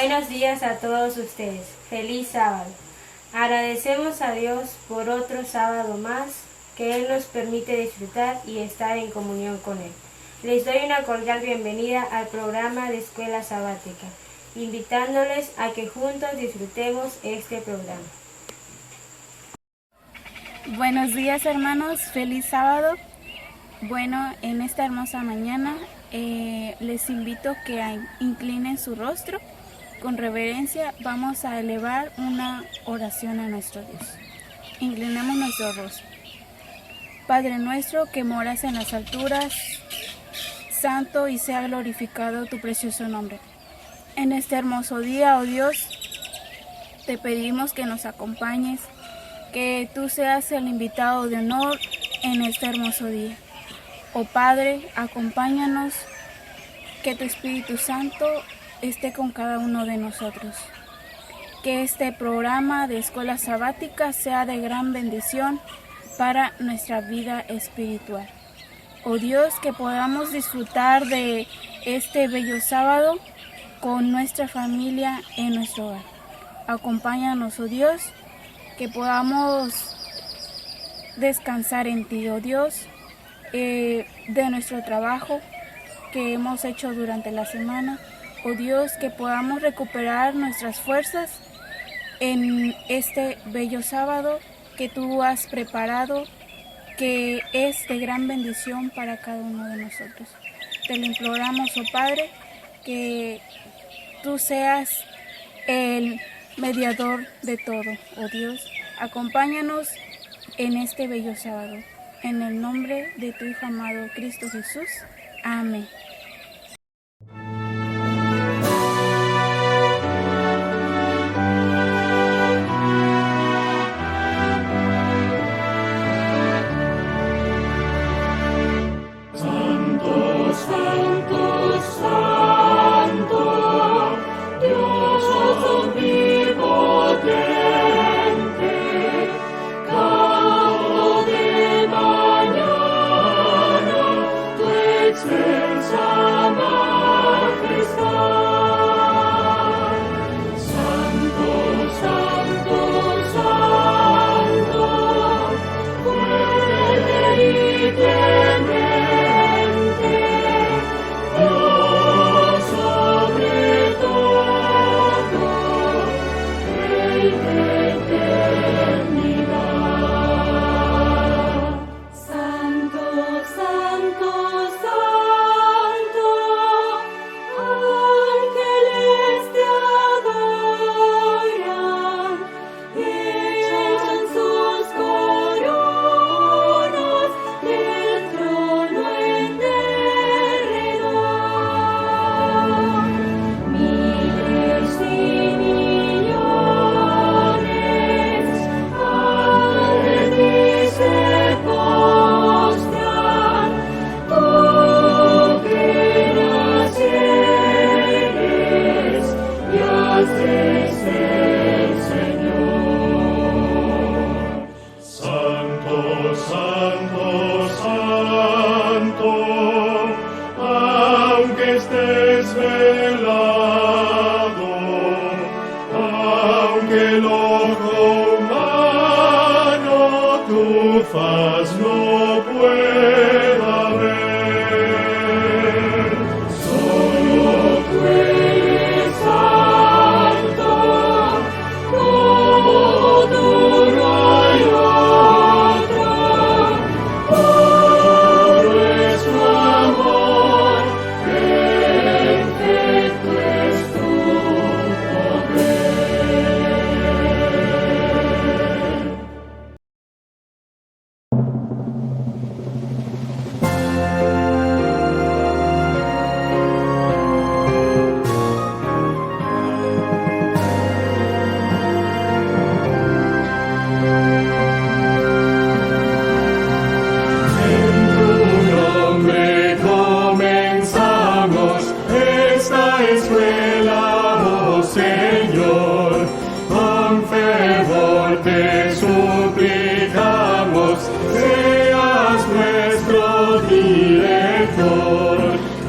Buenos días a todos ustedes. Feliz sábado. Agradecemos a Dios por otro sábado más que Él nos permite disfrutar y estar en comunión con Él. Les doy una cordial bienvenida al programa de Escuela Sabática, invitándoles a que juntos disfrutemos este programa. Buenos días, hermanos, feliz sábado. Bueno, en esta hermosa mañana les invito que inclinen su rostro. Con reverencia vamos a elevar una oración a nuestro Dios. Inclinemos nuestro rostro. Padre nuestro que moras en las alturas, santo y sea glorificado tu precioso nombre. En este hermoso día, oh Dios, te pedimos que nos acompañes, que tú seas el invitado de honor en este hermoso día. Oh Padre, acompáñanos, que tu Espíritu Santo esté con cada uno de nosotros. Que este programa de Escuela Sabática sea de gran bendición para nuestra vida espiritual. Oh Dios, que podamos disfrutar de este bello sábado con nuestra familia en nuestro hogar. Acompáñanos, oh Dios, que podamos descansar en ti, oh Dios, de nuestro trabajo que hemos hecho durante la semana. Oh Dios, que podamos recuperar nuestras fuerzas en este bello sábado que tú has preparado, que es de gran bendición para cada uno de nosotros. Te lo imploramos, oh Padre, que tú seas el mediador de todo, oh Dios. Acompáñanos en este bello sábado. En el nombre de tu Hijo amado Cristo Jesús. Amén.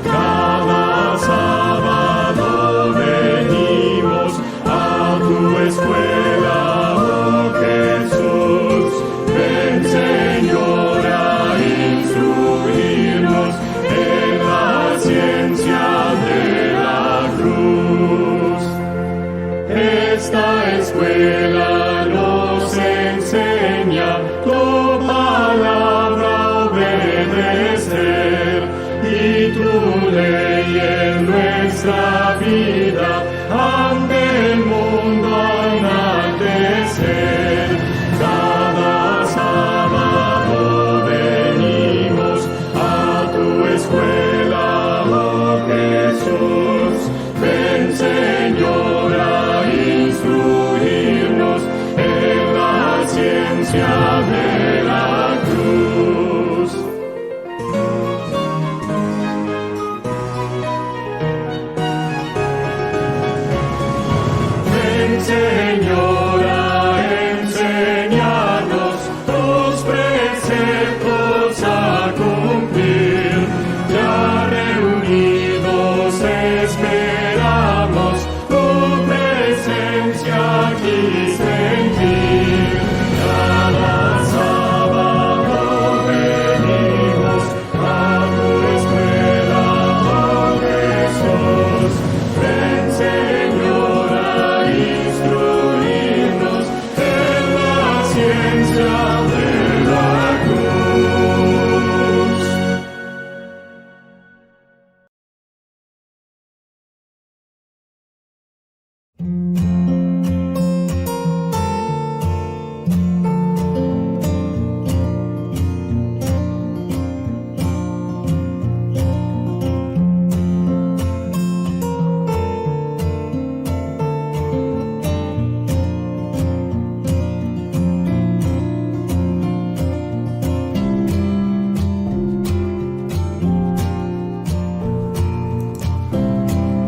Cada sábado venimos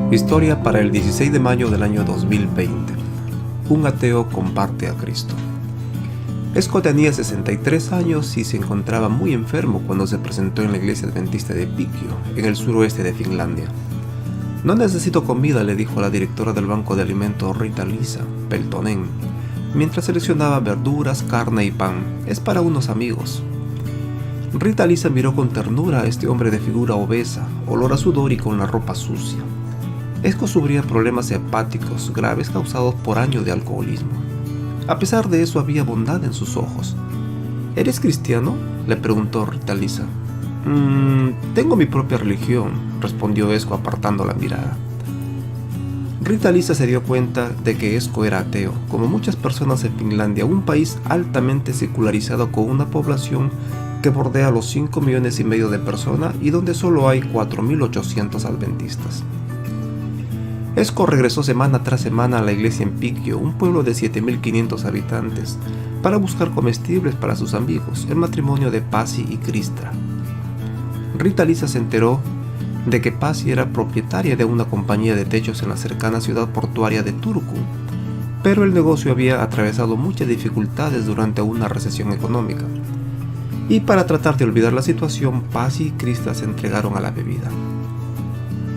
Historia para el 16 de mayo del año 2020. Un ateo comparte a Cristo. Esco tenía 63 años y se encontraba muy enfermo cuando se presentó en la iglesia adventista de Picchio, en el suroeste de Finlandia. No necesito comida, le dijo a la directora del banco de alimentos Rita-Liisa Peltonen, mientras seleccionaba verduras, carne y pan. Es para unos amigos. Rita-Liisa miró con ternura a este hombre de figura obesa, olor a sudor y con la ropa sucia. Esco sufría problemas hepáticos graves causados por años de alcoholismo. A pesar de eso, había bondad en sus ojos. ¿Eres cristiano?, le preguntó Rita-Liisa. Tengo mi propia religión, respondió Esco apartando la mirada. Rita-Liisa se dio cuenta de que Esco era ateo, como muchas personas en Finlandia, un país altamente secularizado con una población que bordea los 5,5 millones de personas y donde solo hay 4.800 adventistas. Esco regresó semana tras semana a la iglesia en Picchio, un pueblo de 7.500 habitantes, para buscar comestibles para sus amigos, el matrimonio de Pasi y Krista. Rita-Liisa se enteró de que Pasi era propietaria de una compañía de techos en la cercana ciudad portuaria de Turku, pero el negocio había atravesado muchas dificultades durante una recesión económica. Y para tratar de olvidar la situación, Pasi y Krista se entregaron a la bebida.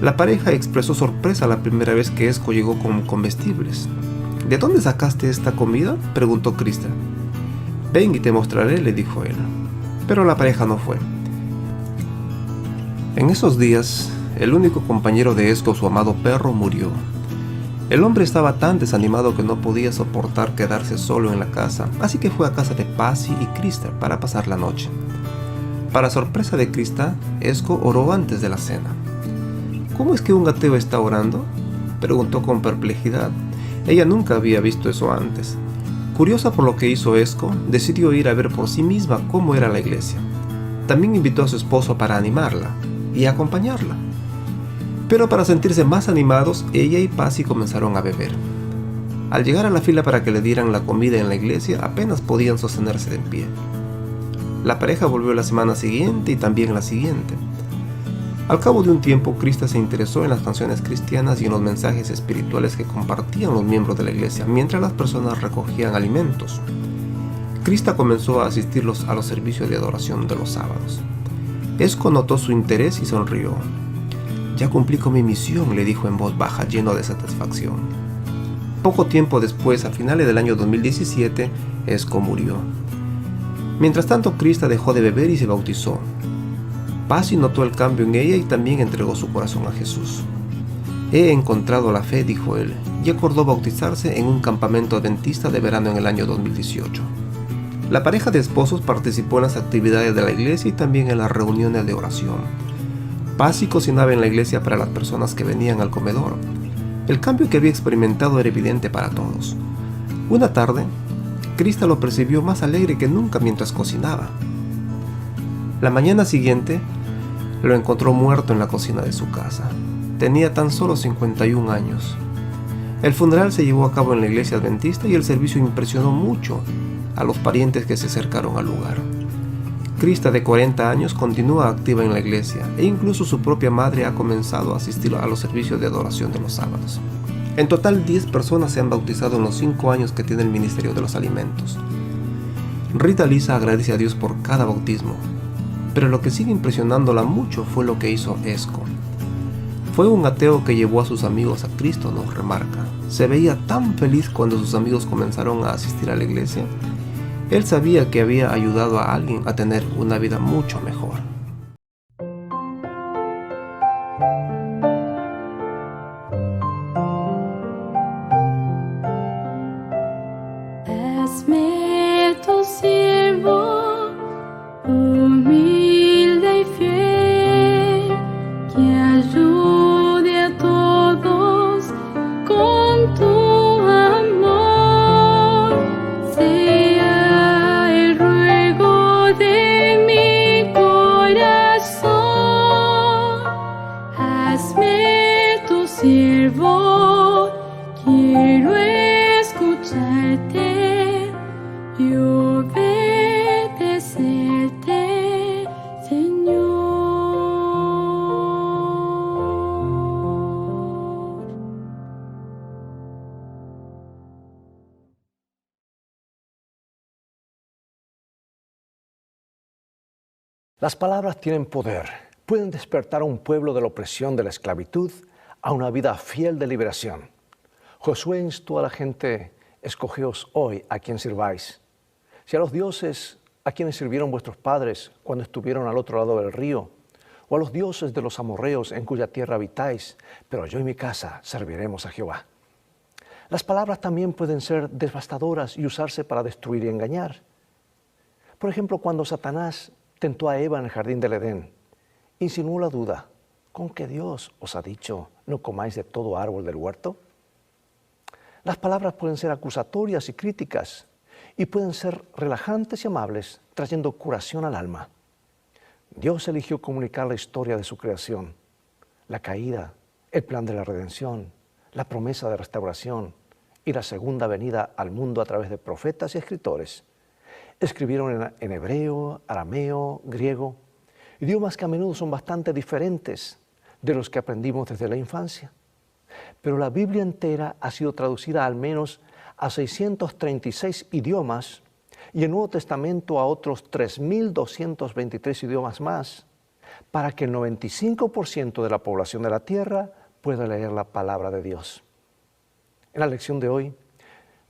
La pareja expresó sorpresa la primera vez que Esco llegó con comestibles. ¿De dónde sacaste esta comida?, preguntó Krista. Ven y te mostraré, le dijo él. Pero la pareja no fue. En esos días, el único compañero de Esco, su amado perro, murió. El hombre estaba tan desanimado que no podía soportar quedarse solo en la casa, así que fue a casa de Pasi y Krista para pasar la noche. Para sorpresa de Krista, Esco oró antes de la cena. ¿Cómo es que un ateo está orando?, preguntó con perplejidad. Ella nunca había visto eso antes. Curiosa por lo que hizo Esco, decidió ir a ver por sí misma cómo era la iglesia. También invitó a su esposo para animarla y acompañarla. Pero para sentirse más animados, ella y Pasi comenzaron a beber. Al llegar a la fila para que le dieran la comida en la iglesia, apenas podían sostenerse de pie. La pareja volvió la semana siguiente y también la siguiente. Al cabo de un tiempo, Krista se interesó en las canciones cristianas y en los mensajes espirituales que compartían los miembros de la iglesia mientras las personas recogían alimentos. Krista comenzó a asistir a los servicios de adoración de los sábados. Esco notó su interés y sonrió. «Ya cumplí con mi misión», le dijo en voz baja, lleno de satisfacción. Poco tiempo después, a finales del año 2017, Esco murió. Mientras tanto, Krista dejó de beber y se bautizó. Pasi notó el cambio en ella y también entregó su corazón a Jesús. «He encontrado la fe», dijo él, y acordó bautizarse en un campamento adventista de verano en el año 2018. La pareja de esposos participó en las actividades de la iglesia y también en las reuniones de oración. Pasi cocinaba en la iglesia para las personas que venían al comedor. El cambio que había experimentado era evidente para todos. Una tarde, Krista lo percibió más alegre que nunca mientras cocinaba. La mañana siguiente, lo encontró muerto en la cocina de su casa. Tenía tan solo 51 años. El funeral se llevó a cabo en la iglesia adventista y el servicio impresionó mucho a los parientes que se acercaron al lugar. Krista, de 40 años, continúa activa en la iglesia e incluso su propia madre ha comenzado a asistir a los servicios de adoración de los sábados. En total, 10 personas se han bautizado en los 5 años que tiene el Ministerio de los Alimentos. Rita Lisa agradece a Dios por cada bautismo, pero lo que sigue impresionándola mucho fue lo que hizo Esko. Fue un ateo que llevó a sus amigos a Cristo, nos remarca. Se veía tan feliz cuando sus amigos comenzaron a asistir a la iglesia. Él sabía que había ayudado a alguien a tener una vida mucho mejor. Hazme tu siervo, humilde y fiel, que ayude a todos con tu amor. Sea el ruego de mi corazón. Hazme tu siervo, quiero escucharte y obedecerte, Señor. Las palabras tienen poder. Pueden despertar a un pueblo de la opresión de la esclavitud a una vida fiel de liberación. Josué instó a la gente: escogeos hoy a quien sirváis. Si a los dioses a quienes sirvieron vuestros padres cuando estuvieron al otro lado del río, o a los dioses de los amorreos en cuya tierra habitáis, pero yo y mi casa serviremos a Jehová. Las palabras también pueden ser devastadoras y usarse para destruir y engañar. Por ejemplo, cuando Satanás tentó a Eva en el jardín del Edén, insinuó la duda: ¿con qué Dios os ha dicho no comáis de todo árbol del huerto? Las palabras pueden ser acusatorias y críticas, y pueden ser relajantes y amables, trayendo curación al alma. Dios eligió comunicar la historia de su creación, la caída, el plan de la redención, la promesa de restauración y la segunda venida al mundo a través de profetas y escritores. Escribieron en hebreo, arameo, griego, idiomas que a menudo son bastante diferentes de los que aprendimos desde la infancia. Pero la Biblia entera ha sido traducida al menos a 636 idiomas y el Nuevo Testamento a otros 3.223 idiomas más, para que el 95% de la población de la tierra pueda leer la palabra de Dios. En la lección de hoy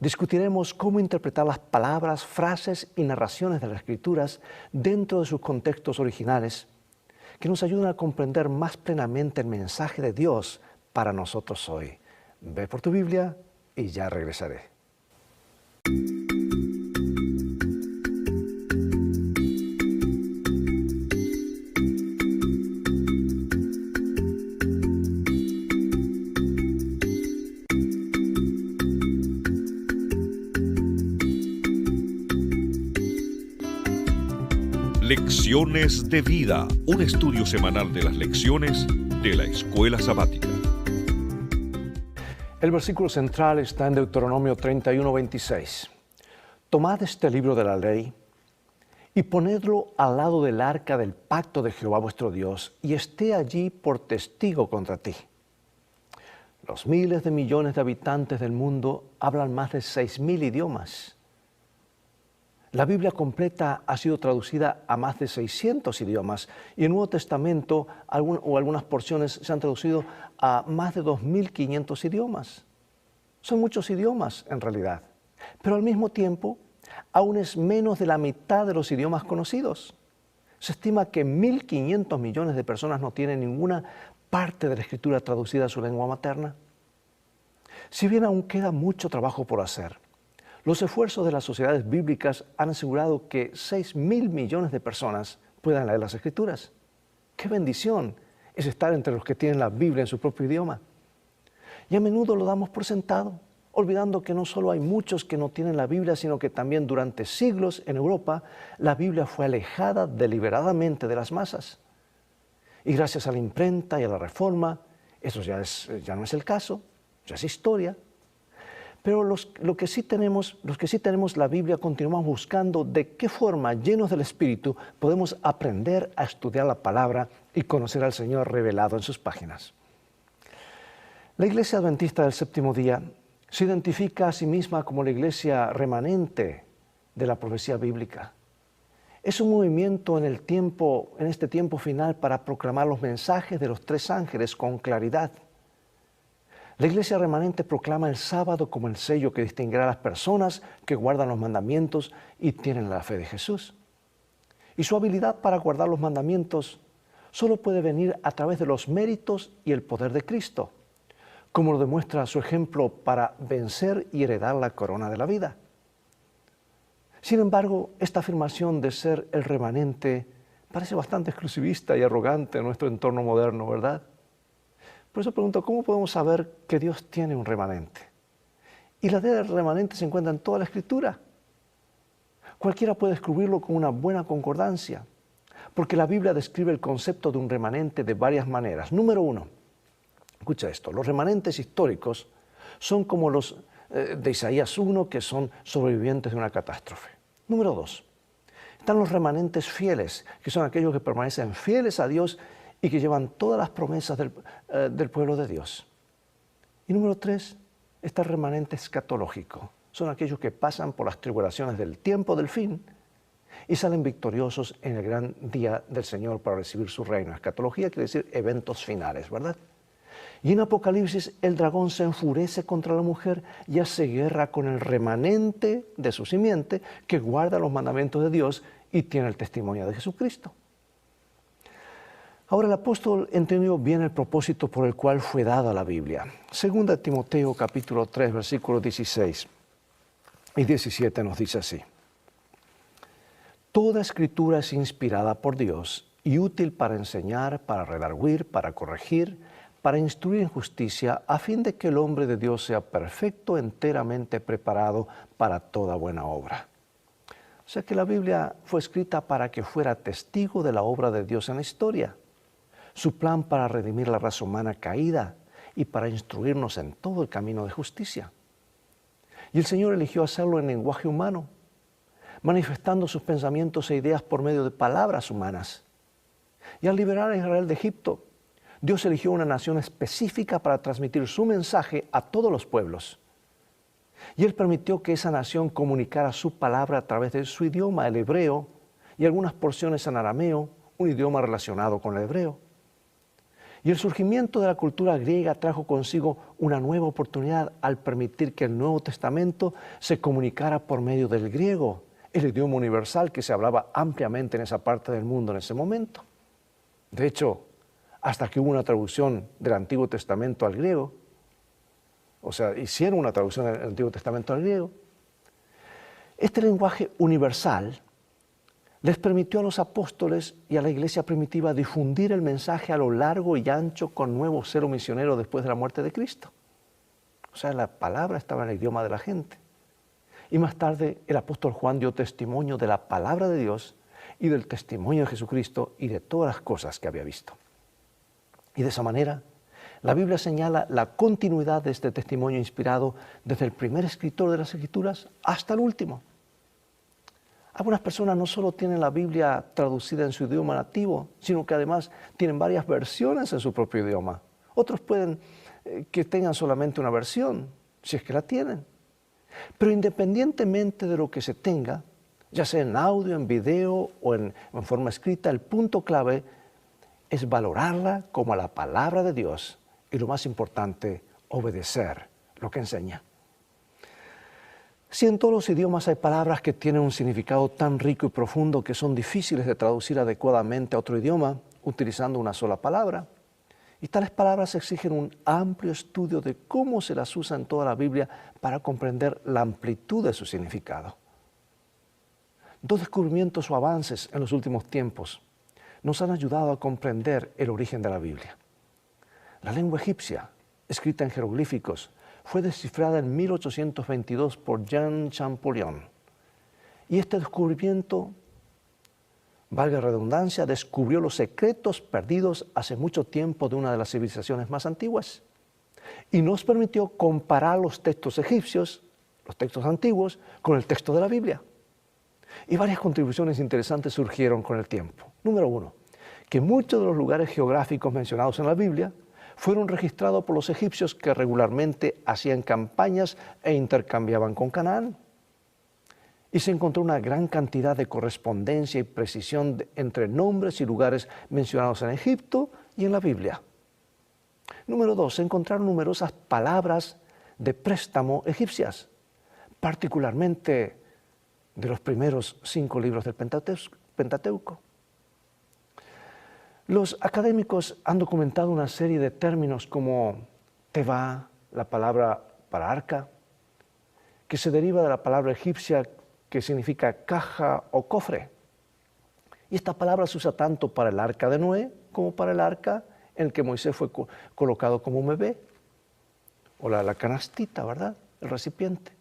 discutiremos cómo interpretar las palabras, frases y narraciones de las Escrituras dentro de sus contextos originales, que nos ayudan a comprender más plenamente el mensaje de Dios para nosotros hoy. Ve por tu Biblia y ya regresaré. Lecciones de Vida, un estudio semanal de las lecciones de la Escuela Sabática. El versículo central está en Deuteronomio 31:26. Tomad este libro de la ley y ponedlo al lado del arca del pacto de Jehová vuestro Dios, y esté allí por testigo contra ti. Los miles de millones de habitantes del mundo hablan más de 6.000 idiomas. La Biblia completa ha sido traducida a más de 600 idiomas y el Nuevo Testamento algunas porciones se han traducido a más de 2.500 idiomas. Son muchos idiomas en realidad, pero al mismo tiempo aún es menos de la mitad de los idiomas conocidos. Se estima que 1.500 millones de personas no tienen ninguna parte de la Escritura traducida a su lengua materna. Si bien aún queda mucho trabajo por hacer, los esfuerzos de las sociedades bíblicas han asegurado que 6.000 millones de personas puedan leer las Escrituras. ¡Qué bendición es estar entre los que tienen la Biblia en su propio idioma! Y a menudo lo damos por sentado, olvidando que no solo hay muchos que no tienen la Biblia, sino que también durante siglos en Europa la Biblia fue alejada deliberadamente de las masas. Y gracias a la imprenta y a la Reforma, eso ya no es el caso, ya es historia. Pero los que sí tenemos la Biblia, continuamos buscando de qué forma, llenos del Espíritu, podemos aprender a estudiar la palabra y conocer al Señor revelado en sus páginas. La Iglesia Adventista del Séptimo Día se identifica a sí misma como la iglesia remanente de la profecía bíblica. Es un movimiento en este tiempo final para proclamar los mensajes de los tres ángeles con claridad. La iglesia remanente proclama el sábado como el sello que distinguirá a las personas que guardan los mandamientos y tienen la fe de Jesús. Y su habilidad para guardar los mandamientos solo puede venir a través de los méritos y el poder de Cristo, como lo demuestra su ejemplo para vencer y heredar la corona de la vida. Sin embargo, esta afirmación de ser el remanente parece bastante exclusivista y arrogante en nuestro entorno moderno, ¿verdad? Por eso pregunto, ¿cómo podemos saber que Dios tiene un remanente? Y la idea del remanente se encuentra en toda la Escritura. Cualquiera puede descubrirlo con una buena concordancia, porque la Biblia describe el concepto de un remanente de varias maneras. Número 1, escucha esto, los remanentes históricos son como los de Isaías 1, que son sobrevivientes de una catástrofe. Número 2, están los remanentes fieles, que son aquellos que permanecen fieles a Dios y que llevan todas las promesas del pueblo de Dios. Y número 3, está el remanente escatológico. Son aquellos que pasan por las tribulaciones del tiempo del fin y salen victoriosos en el gran día del Señor para recibir su reino. Escatología quiere decir eventos finales, ¿verdad? Y en Apocalipsis el dragón se enfurece contra la mujer y hace guerra con el remanente de su simiente que guarda los mandamientos de Dios y tiene el testimonio de Jesucristo. Ahora el apóstol entendió bien el propósito por el cual fue dada la Biblia. Segunda Timoteo capítulo 3, versículos 16 y 17 nos dice así. Toda escritura es inspirada por Dios y útil para enseñar, para redarguir, para corregir, para instruir en justicia, a fin de que el hombre de Dios sea perfecto, enteramente preparado para toda buena obra. O sea que la Biblia fue escrita para que fuera testigo de la obra de Dios en la historia, su plan para redimir la raza humana caída y para instruirnos en todo el camino de justicia. Y el Señor eligió hacerlo en lenguaje humano, manifestando sus pensamientos e ideas por medio de palabras humanas. Y al liberar a Israel de Egipto, Dios eligió una nación específica para transmitir su mensaje a todos los pueblos. Y Él permitió que esa nación comunicara su palabra a través de su idioma, el hebreo, y algunas porciones en arameo, un idioma relacionado con el hebreo. Y el surgimiento de la cultura griega trajo consigo una nueva oportunidad al permitir que el Nuevo Testamento se comunicara por medio del griego, el idioma universal que se hablaba ampliamente en esa parte del mundo en ese momento. De hecho, hasta que hubo una traducción del Antiguo Testamento al griego, o sea, hicieron una traducción del Antiguo Testamento al griego, este lenguaje universal les permitió a los apóstoles y a la iglesia primitiva difundir el mensaje a lo largo y ancho con nuevo celo misionero después de la muerte de Cristo. O sea, la palabra estaba en el idioma de la gente. Y más tarde el apóstol Juan dio testimonio de la palabra de Dios y del testimonio de Jesucristo y de todas las cosas que había visto. Y de esa manera, la Biblia señala la continuidad de este testimonio inspirado desde el primer escritor de las Escrituras hasta el último. Algunas personas no solo tienen la Biblia traducida en su idioma nativo, sino que además tienen varias versiones en su propio idioma. Otros pueden que tengan solamente una versión, si es que la tienen. Pero independientemente de lo que se tenga, ya sea en audio, en video o en forma escrita, el punto clave es valorarla como la palabra de Dios y, lo más importante, obedecer lo que enseña. Si en todos los idiomas hay palabras que tienen un significado tan rico y profundo que son difíciles de traducir adecuadamente a otro idioma utilizando una sola palabra, y tales palabras exigen un amplio estudio de cómo se las usa en toda la Biblia para comprender la amplitud de su significado. Dos descubrimientos o avances en los últimos tiempos nos han ayudado a comprender el origen de la Biblia. La lengua egipcia, escrita en jeroglíficos, fue descifrada en 1822 por Jean Champollion. Y este descubrimiento, valga la redundancia, descubrió los secretos perdidos hace mucho tiempo de una de las civilizaciones más antiguas. Y nos permitió comparar los textos egipcios, los textos antiguos, con el texto de la Biblia. Y varias contribuciones interesantes surgieron con el tiempo. Número 1, que muchos de los lugares geográficos mencionados en la Biblia fueron registrados por los egipcios que regularmente hacían campañas e intercambiaban con Canaán. Y se encontró una gran cantidad de correspondencia y precisión entre nombres y lugares mencionados en Egipto y en la Biblia. Número 2, se encontraron numerosas palabras de préstamo egipcias, particularmente de los primeros 5 libros del Pentateuco. Los académicos han documentado una serie de términos como teba, la palabra para arca, que se deriva de la palabra egipcia que significa caja o cofre. Y esta palabra se usa tanto para el arca de Noé como para el arca en el que Moisés fue colocado como un bebé, o la canastita, ¿verdad? El recipiente.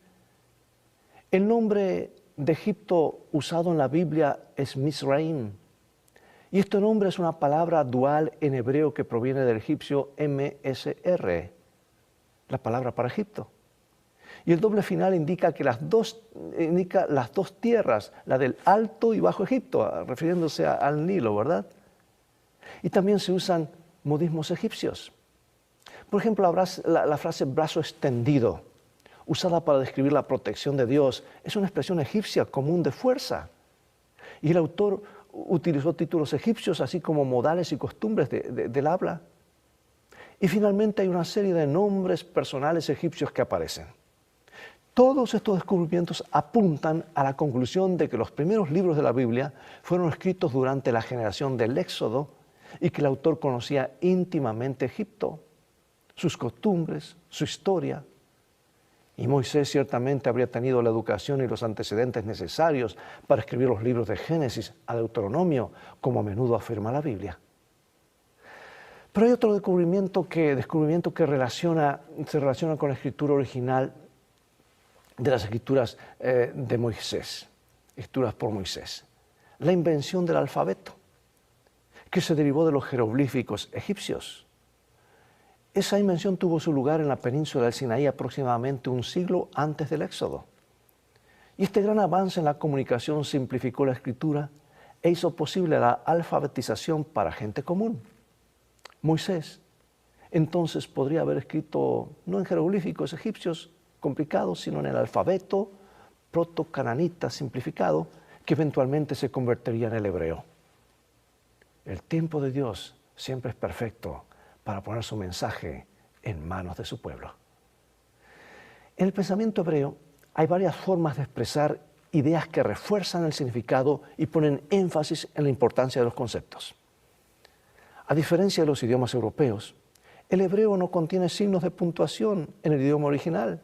El nombre de Egipto usado en la Biblia es Misraim. Y este nombre es una palabra dual en hebreo que proviene del egipcio MSR, la palabra para Egipto. Y el doble final indica las dos tierras, la del Alto y Bajo Egipto, refiriéndose al Nilo, ¿verdad? Y también se usan modismos egipcios. Por ejemplo, la frase brazo extendido, usada para describir la protección de Dios, es una expresión egipcia común de fuerza. Y el autor utilizó títulos egipcios, así como modales y costumbres del habla. Y finalmente hay una serie de nombres personales egipcios que aparecen. Todos estos descubrimientos apuntan a la conclusión de que los primeros libros de la Biblia fueron escritos durante la generación del Éxodo y que el autor conocía íntimamente Egipto, sus costumbres, su historia. Y Moisés ciertamente habría tenido la educación y los antecedentes necesarios para escribir los libros de Génesis a Deuteronomio, como a menudo afirma la Biblia. Pero hay otro descubrimiento que se relaciona con la escritura original de las escrituras de Moisés, escrituras por Moisés. La invención del alfabeto, que se derivó de los jeroglíficos egipcios. Esa invención tuvo su lugar en la península del Sinaí aproximadamente un siglo antes del Éxodo. Y este gran avance en la comunicación simplificó la escritura e hizo posible la alfabetización para gente común. Moisés entonces podría haber escrito no en jeroglíficos egipcios complicados, sino en el alfabeto proto-cananita simplificado que eventualmente se convertiría en el hebreo. El tiempo de Dios siempre es perfecto para poner su mensaje en manos de su pueblo. En el pensamiento hebreo hay varias formas de expresar ideas que refuerzan el significado y ponen énfasis en la importancia de los conceptos. A diferencia de los idiomas europeos, el hebreo no contiene signos de puntuación en el idioma original,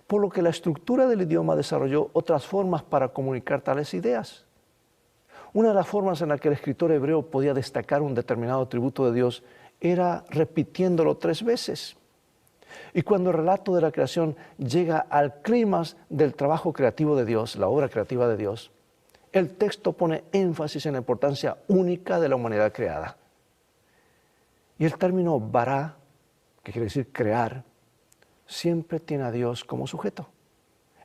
por lo que la estructura del idioma desarrolló otras formas para comunicar tales ideas. Una de las formas en la que el escritor hebreo podía destacar un determinado atributo de Dios era repitiéndolo 3 veces. Y cuando el relato de la creación llega al clímax del trabajo creativo de Dios, la obra creativa de Dios, el texto pone énfasis en la importancia única de la humanidad creada. Y el término bará, que quiere decir crear, siempre tiene a Dios como sujeto.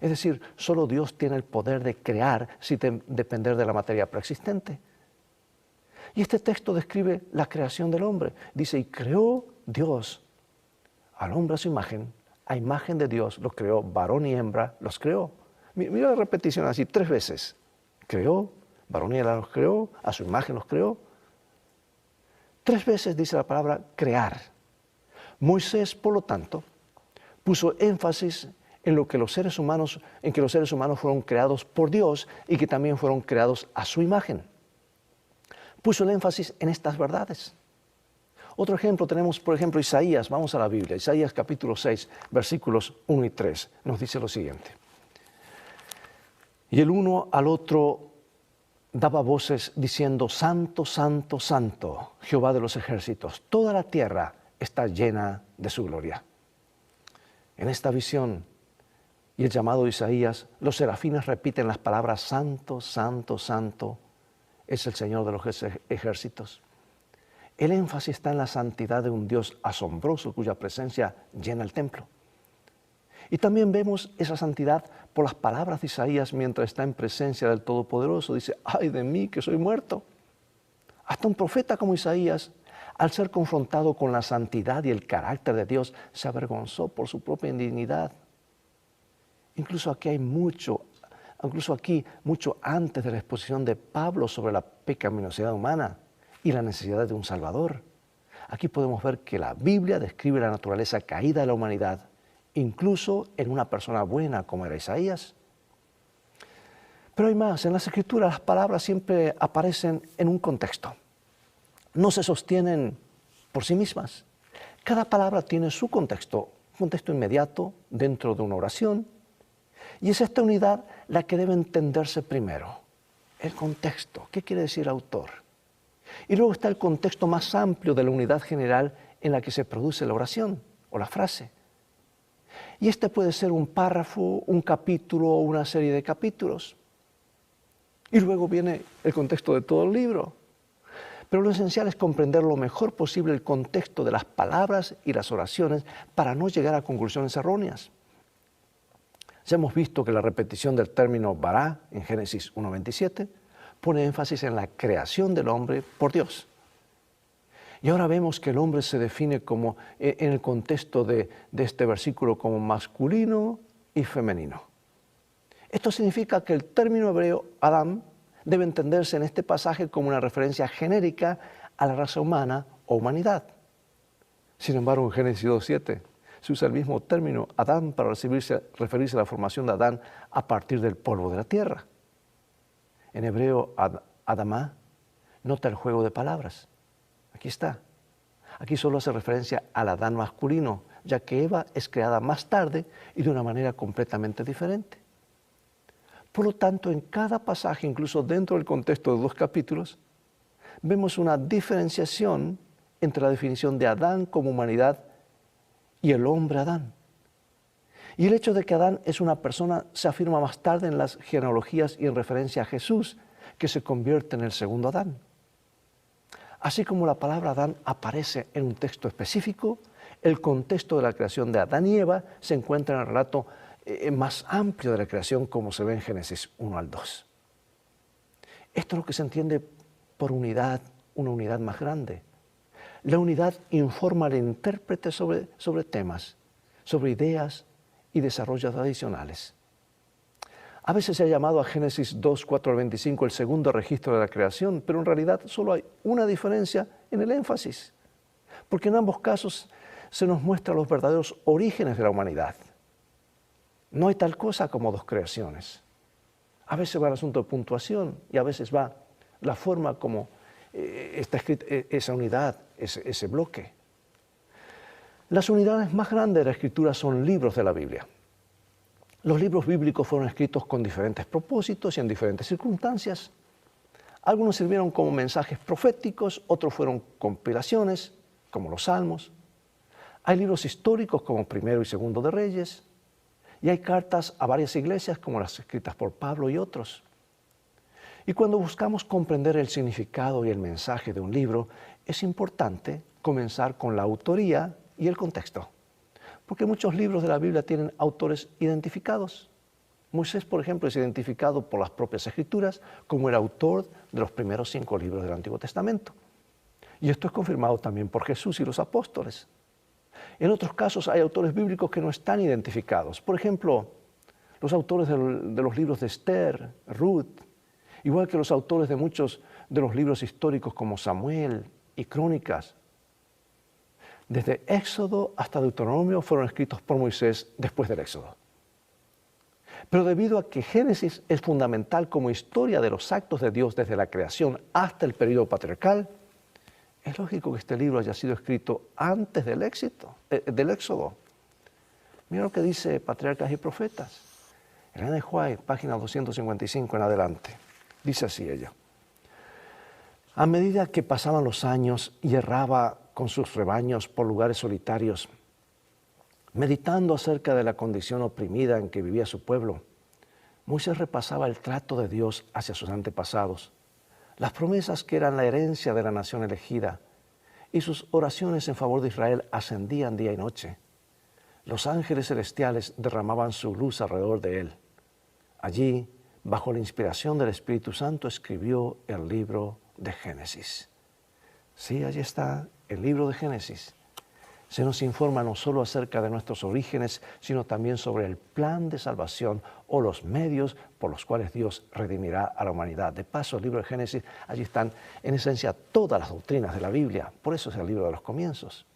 Es decir, solo Dios tiene el poder de crear sin depender de la materia preexistente. Y este texto describe la creación del hombre. Dice, y creó Dios al hombre a su imagen, a imagen de Dios los creó, varón y hembra los creó. Mira la repetición así 3 veces. Creó, varón y hembra los creó, a su imagen los creó. 3 veces dice la palabra crear. Moisés, por lo tanto, puso énfasis en que los seres humanos fueron creados por Dios y que también fueron creados a su imagen. Puso el énfasis en estas verdades. Otro ejemplo tenemos, por ejemplo, Isaías. Vamos a la Biblia. Isaías capítulo 6, versículos 1 y 3. Nos dice lo siguiente. Y el uno al otro daba voces diciendo, Santo, Santo, Santo, Jehová de los ejércitos. Toda la tierra está llena de su gloria. En esta visión y el llamado de Isaías, los serafines repiten las palabras Santo, Santo, Santo, es el Señor de los ejércitos. El énfasis está en la santidad de un Dios asombroso cuya presencia llena el templo. Y también vemos esa santidad por las palabras de Isaías mientras está en presencia del Todopoderoso. Dice, ay de mí que soy muerto. Hasta un profeta como Isaías Al ser confrontado con la santidad y el carácter de Dios, se avergonzó por su propia indignidad. Incluso aquí, mucho antes de la exposición de Pablo sobre la pecaminosidad humana y la necesidad de un Salvador. Aquí podemos ver que la Biblia describe la naturaleza caída de la humanidad, incluso en una persona buena como era Isaías. Pero hay más, en las Escrituras las palabras siempre aparecen en un contexto. No se sostienen por sí mismas. Cada palabra tiene su contexto, un contexto inmediato dentro de una oración. Y es esta unidad la que debe entenderse primero. El contexto, ¿qué quiere decir el autor? Y luego está el contexto más amplio de la unidad general en la que se produce la oración o la frase. Y este puede ser un párrafo, un capítulo o una serie de capítulos. Y luego viene el contexto de todo el libro. Pero lo esencial es comprender lo mejor posible el contexto de las palabras y las oraciones para no llegar a conclusiones erróneas. Ya hemos visto que la repetición del término bara en Génesis 1:27 pone énfasis en la creación del hombre por Dios. Y ahora vemos que el hombre se define como, en el contexto de este versículo, como masculino y femenino. Esto significa que el término hebreo Adán debe entenderse en este pasaje como una referencia genérica a la raza humana o humanidad. Sin embargo, en Génesis 2:7 se usa el mismo término Adán para referirse a la formación de Adán a partir del polvo de la tierra. En hebreo, Adamá, nota el juego de palabras. Aquí está. Aquí solo hace referencia al Adán masculino, ya que Eva es creada más tarde y de una manera completamente diferente. Por lo tanto, en cada pasaje, incluso dentro del contexto de 2 capítulos, vemos una diferenciación entre la definición de Adán como humanidad y el hombre Adán. Y el hecho de que Adán es una persona se afirma más tarde en las genealogías y en referencia a Jesús, que se convierte en el segundo Adán. Así como la palabra Adán aparece en un texto específico, el contexto de la creación de Adán y Eva se encuentra en el relato más amplio de la creación, como se ve en Génesis 1 al 2. Esto es lo que se entiende por unidad, una unidad más grande. La unidad informa al intérprete sobre temas, sobre ideas y desarrollos adicionales. A veces se ha llamado a Génesis 2, 4 al 25 el segundo registro de la creación, pero en realidad solo hay una diferencia en el énfasis, porque en ambos casos se nos muestran los verdaderos orígenes de la humanidad. No hay tal cosa como 2 creaciones. A veces va el asunto de puntuación y a veces va la forma como está escrita esa unidad, ese bloque. Las unidades más grandes de la Escritura son libros de la Biblia. Los libros bíblicos fueron escritos con diferentes propósitos y en diferentes circunstancias. Algunos sirvieron como mensajes proféticos, otros fueron compilaciones, como los Salmos. Hay libros históricos como Primero y Segundo de Reyes. Y hay cartas a varias iglesias, como las escritas por Pablo y otros. Y cuando buscamos comprender el significado y el mensaje de un libro, es importante comenzar con la autoría y el contexto. Porque muchos libros de la Biblia tienen autores identificados. Moisés, por ejemplo, es identificado por las propias Escrituras como el autor de los primeros 5 libros del Antiguo Testamento. Y esto es confirmado también por Jesús y los apóstoles. En otros casos hay autores bíblicos que no están identificados. Por ejemplo, los autores de los libros de Esther, Ruth, igual que los autores de muchos de los libros históricos como Samuel y Crónicas. Desde Éxodo hasta Deuteronomio fueron escritos por Moisés después del Éxodo. Pero debido a que Génesis es fundamental como historia de los actos de Dios desde la creación hasta el período patriarcal, es lógico que este libro haya sido escrito antes del Éxodo. Mira lo que dice Patriarcas y Profetas. Elena White, página 255 en adelante. Dice así ella. A medida que pasaban los años y erraba con sus rebaños por lugares solitarios, meditando acerca de la condición oprimida en que vivía su pueblo, Moisés repasaba el trato de Dios hacia sus antepasados, las promesas que eran la herencia de la nación elegida, y sus oraciones en favor de Israel ascendían día y noche. Los ángeles celestiales derramaban su luz alrededor de él. Allí, bajo la inspiración del Espíritu Santo, escribió el libro de Génesis. Sí, allí está el libro de Génesis. Se nos informa no solo acerca de nuestros orígenes, sino también sobre el plan de salvación o los medios por los cuales Dios redimirá a la humanidad. De paso, el libro de Génesis, allí están en esencia todas las doctrinas de la Biblia. Por eso es el libro de los comienzos.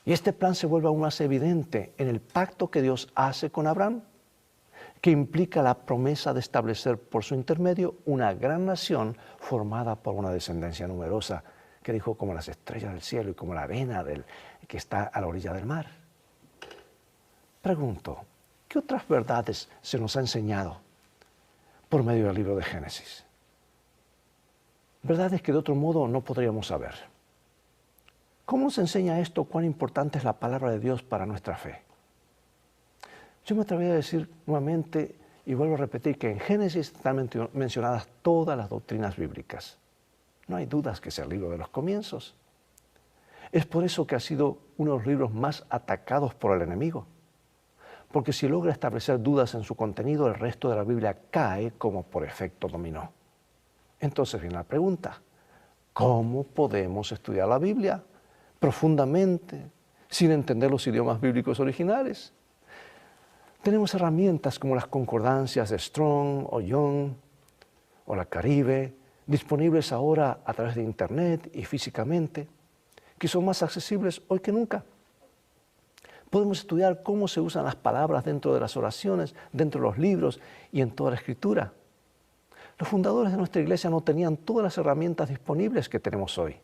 Y este plan se vuelve aún más evidente en el pacto que Dios hace con Abraham, que implica la promesa de establecer por su intermedio una gran nación formada por una descendencia numerosa, que dijo como las estrellas del cielo y como la arena que está a la orilla del mar. Pregunto, ¿qué otras verdades se nos ha enseñado por medio del libro de Génesis? Verdades que de otro modo no podríamos saber. ¿Cómo nos enseña esto cuán importante es la palabra de Dios para nuestra fe? Yo me atrevería a decir nuevamente y vuelvo a repetir que en Génesis están mencionadas todas las doctrinas bíblicas. No hay dudas que sea el libro de los comienzos. Es por eso que ha sido uno de los libros más atacados por el enemigo. Porque si logra establecer dudas en su contenido, el resto de la Biblia cae como por efecto dominó. Entonces viene la pregunta, ¿cómo podemos estudiar la Biblia profundamente sin entender los idiomas bíblicos originales? Tenemos herramientas como las concordancias de Strong o Young o la Caribe, disponibles ahora a través de Internet y físicamente, que son más accesibles hoy que nunca. Podemos estudiar cómo se usan las palabras dentro de las oraciones, dentro de los libros y en toda la Escritura. Los fundadores de nuestra iglesia no tenían todas las herramientas disponibles que tenemos hoy.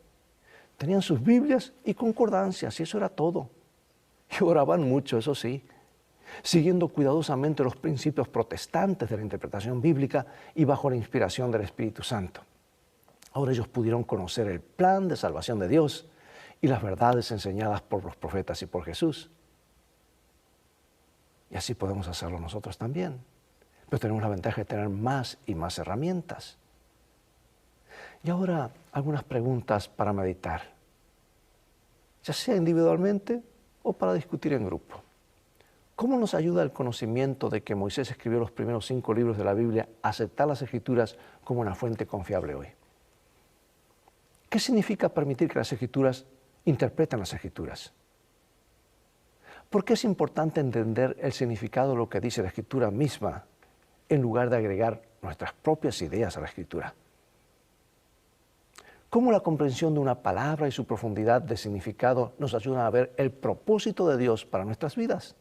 Tenían sus Biblias y concordancias y eso era todo. Y oraban mucho, eso sí, siguiendo cuidadosamente los principios protestantes de la interpretación bíblica y bajo la inspiración del Espíritu Santo. Ahora ellos pudieron conocer el plan de salvación de Dios y las verdades enseñadas por los profetas y por Jesús. Y así podemos hacerlo nosotros también. Pero tenemos la ventaja de tener más y más herramientas. Y ahora algunas preguntas para meditar, ya sea individualmente o para discutir en grupo. ¿Cómo nos ayuda el conocimiento de que Moisés escribió los primeros 5 libros de la Biblia a aceptar las Escrituras como una fuente confiable hoy? ¿Qué significa permitir que las Escrituras interpreten las Escrituras? ¿Por qué es importante entender el significado de lo que dice la Escritura misma en lugar de agregar nuestras propias ideas a la Escritura? ¿Cómo la comprensión de una palabra y su profundidad de significado nos ayudan a ver el propósito de Dios para nuestras vidas?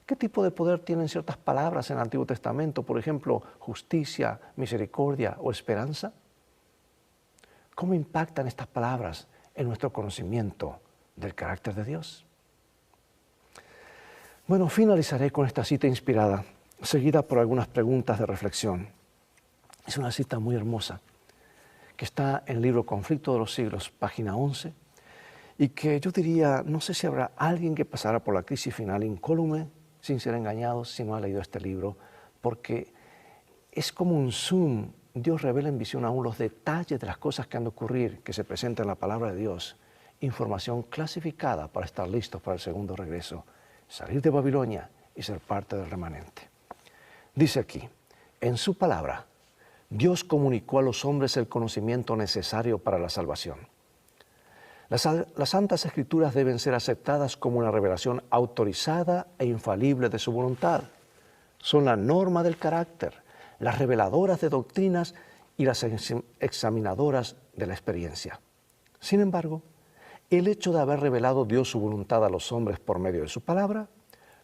¿Qué tipo de poder tienen ciertas palabras en el Antiguo Testamento? Por ejemplo, justicia, misericordia o esperanza. ¿Cómo impactan estas palabras en nuestro conocimiento del carácter de Dios? Bueno, finalizaré con esta cita inspirada, seguida por algunas preguntas de reflexión. Es una cita muy hermosa, que está en el libro Conflicto de los Siglos, página 11, y que yo diría, no sé si habrá alguien que pasará por la crisis final incólume, sin ser engañado, si no ha leído este libro, porque es como un zoom. Dios revela en visión aún los detalles de las cosas que han de ocurrir, que se presentan en la palabra de Dios, información clasificada para estar listos para el segundo regreso, salir de Babilonia y ser parte del remanente. Dice aquí, en su palabra, Dios comunicó a los hombres el conocimiento necesario para la salvación. Las Santas Escrituras deben ser aceptadas como una revelación autorizada e infalible de su voluntad. Son la norma del carácter, las reveladoras de doctrinas y las examinadoras de la experiencia. Sin embargo, el hecho de haber revelado Dios su voluntad a los hombres por medio de su palabra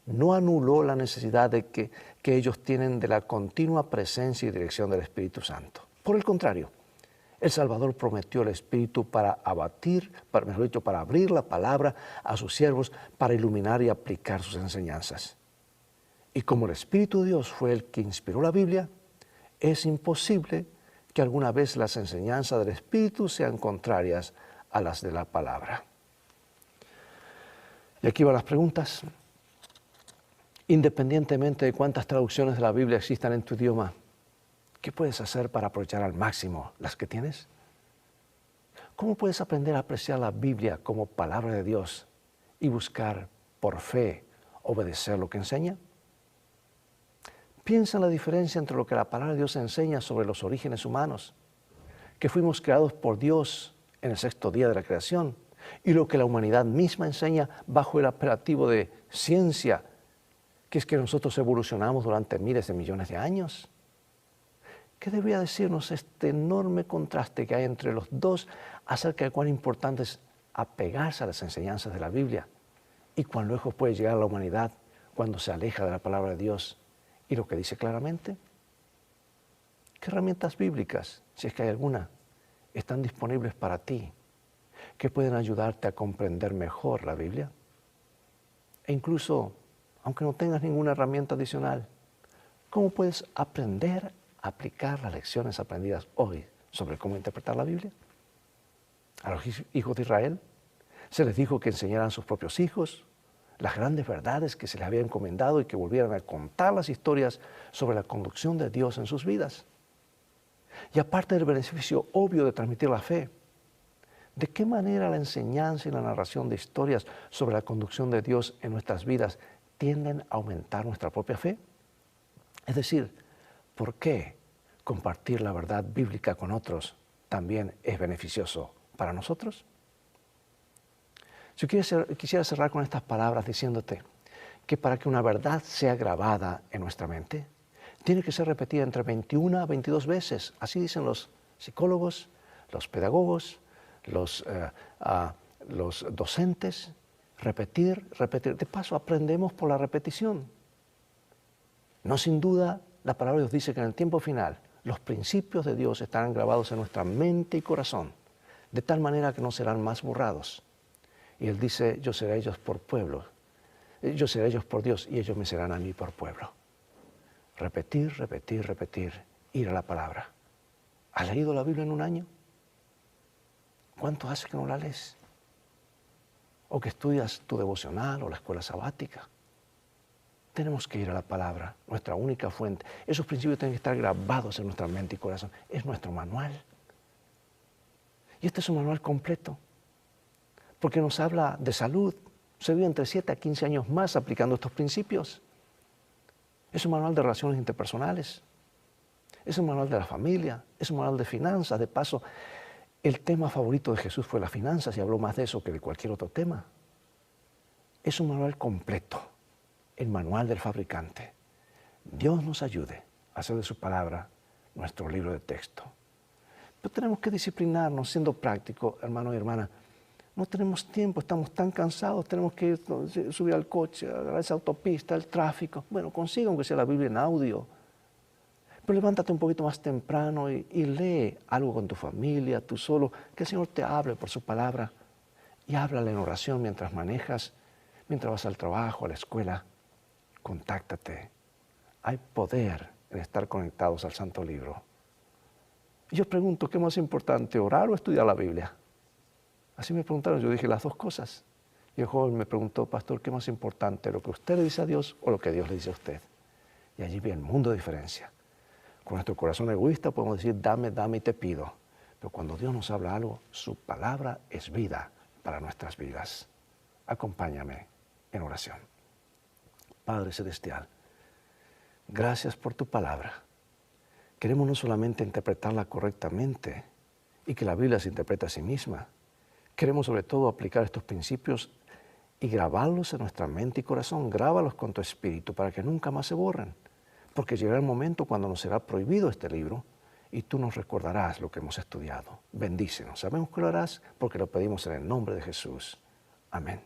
no anuló la necesidad que ellos tienen de la continua presencia y dirección del Espíritu Santo. Por el contrario, el Salvador prometió el Espíritu para abrir la palabra a sus siervos, para iluminar y aplicar sus enseñanzas. Y como el Espíritu de Dios fue el que inspiró la Biblia, es imposible que alguna vez las enseñanzas del Espíritu sean contrarias a las de la palabra. Y aquí van las preguntas. Independientemente de cuántas traducciones de la Biblia existan en tu idioma, ¿qué puedes hacer para aprovechar al máximo las que tienes? ¿Cómo puedes aprender a apreciar la Biblia como palabra de Dios y buscar por fe obedecer lo que enseña? Piensa en la diferencia entre lo que la palabra de Dios enseña sobre los orígenes humanos, que fuimos creados por Dios en el sexto día de la creación y lo que la humanidad misma enseña bajo el apelativo de ciencia, que es que nosotros evolucionamos durante miles de millones de años. ¿Qué debería decirnos este enorme contraste que hay entre los dos acerca de cuán importante es apegarse a las enseñanzas de la Biblia y cuán lejos puede llegar la humanidad cuando se aleja de la palabra de Dios y lo que dice claramente? ¿Qué herramientas bíblicas, si es que hay alguna, están disponibles para ti que pueden ayudarte a comprender mejor la Biblia? E incluso, aunque no tengas ninguna herramienta adicional, ¿cómo puedes aprender a aplicar las lecciones aprendidas hoy sobre cómo interpretar la Biblia? A los hijos de Israel se les dijo que enseñaran a sus propios hijos las grandes verdades que se les había encomendado y que volvieran a contar las historias sobre la conducción de Dios en sus vidas. Y aparte del beneficio obvio de transmitir la fe, ¿de qué manera la enseñanza y la narración de historias sobre la conducción de Dios en nuestras vidas tienden a aumentar nuestra propia fe? Es decir, ¿por qué compartir la verdad bíblica con otros también es beneficioso para nosotros? Yo quisiera cerrar con estas palabras diciéndote que para que una verdad sea grabada en nuestra mente, tiene que ser repetida entre 21 a 22 veces. Así dicen los psicólogos, los pedagogos, los docentes. Repetir, repetir. De paso, aprendemos por la repetición. No sin duda, la palabra de Dios dice que en el tiempo final los principios de Dios estarán grabados en nuestra mente y corazón, de tal manera que no serán más borrados. Y Él dice, yo seré ellos por pueblo, yo seré ellos por Dios y ellos me serán a mí por pueblo. Repetir, repetir, repetir, ir a la palabra. ¿Has leído la Biblia en un año? ¿Cuánto hace que no la lees? ¿O que estudias tu devocional o la escuela sabática? Tenemos que ir a la palabra, nuestra única fuente. Esos principios tienen que estar grabados en nuestra mente y corazón. Es nuestro manual. Y este es un manual completo, porque nos habla de salud. Se vive entre 7 a 15 años más aplicando estos principios. Es un manual de relaciones interpersonales. Es un manual de la familia. Es un manual de finanzas. De paso, el tema favorito de Jesús fue las finanzas y habló más de eso que de cualquier otro tema. Es un manual completo, el manual del fabricante. Dios nos ayude a hacer de su palabra nuestro libro de texto. Pero tenemos que disciplinarnos siendo prácticos, hermano y hermana. No tenemos tiempo, estamos tan cansados, tenemos que ir, subir al coche, a esa autopista, el tráfico. Bueno, consiga aunque sea la Biblia en audio. Pero levántate un poquito más temprano y lee algo con tu familia, tú solo, que el Señor te hable por su palabra. Y háblale en oración mientras manejas, mientras vas al trabajo, a la escuela. Contáctate. Hay poder en estar conectados al Santo Libro. Y yo pregunto, ¿qué es más importante, orar o estudiar la Biblia? Así me preguntaron, yo dije las dos cosas. Y el joven me preguntó, pastor, ¿qué es más importante, lo que usted le dice a Dios o lo que Dios le dice a usted? Y allí vi el mundo de diferencia. Con nuestro corazón egoísta podemos decir, dame, dame y te pido. Pero cuando Dios nos habla algo, su palabra es vida para nuestras vidas. Acompáñame en oración. Padre Celestial, gracias por tu palabra. Queremos no solamente interpretarla correctamente y que la Biblia se interprete a sí misma. Queremos sobre todo aplicar estos principios y grabarlos en nuestra mente y corazón. Grábalos con tu espíritu para que nunca más se borren. Porque llegará el momento cuando nos será prohibido este libro y tú nos recordarás lo que hemos estudiado. Bendícenos. Sabemos que lo harás porque lo pedimos en el nombre de Jesús. Amén.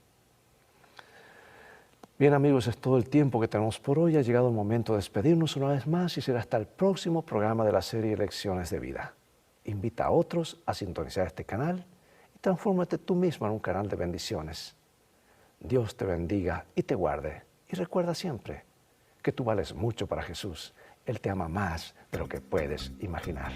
Bien amigos, es todo el tiempo que tenemos por hoy. Ha llegado el momento de despedirnos una vez más y será hasta el próximo programa de la serie Lecciones de Vida. Invita a otros a sintonizar este canal y transfórmate tú mismo en un canal de bendiciones. Dios te bendiga y te guarde. Y recuerda siempre que tú vales mucho para Jesús. Él te ama más de lo que puedes imaginar.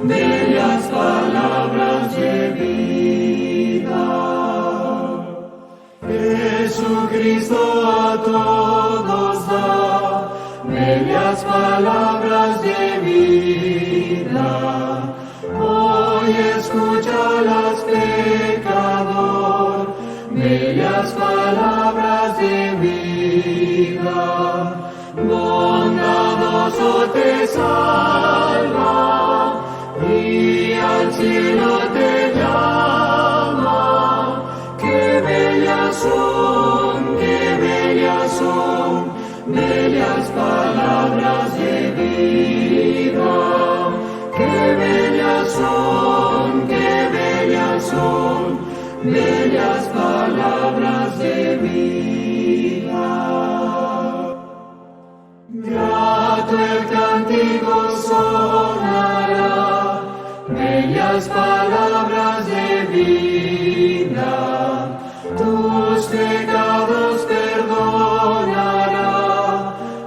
bellas palabras de vida. Jesucristo a todos da bellas palabras de vida. Hoy escúchalas, pecador, bellas palabras de vida. Bondadoso te salva y al cielo te llama. Qué bellas son, bellas palabras de vida. Qué bellas son, bellas palabras de vida. Grato el cántico sonará, bellas palabras de vida. Tus pecados perdonará,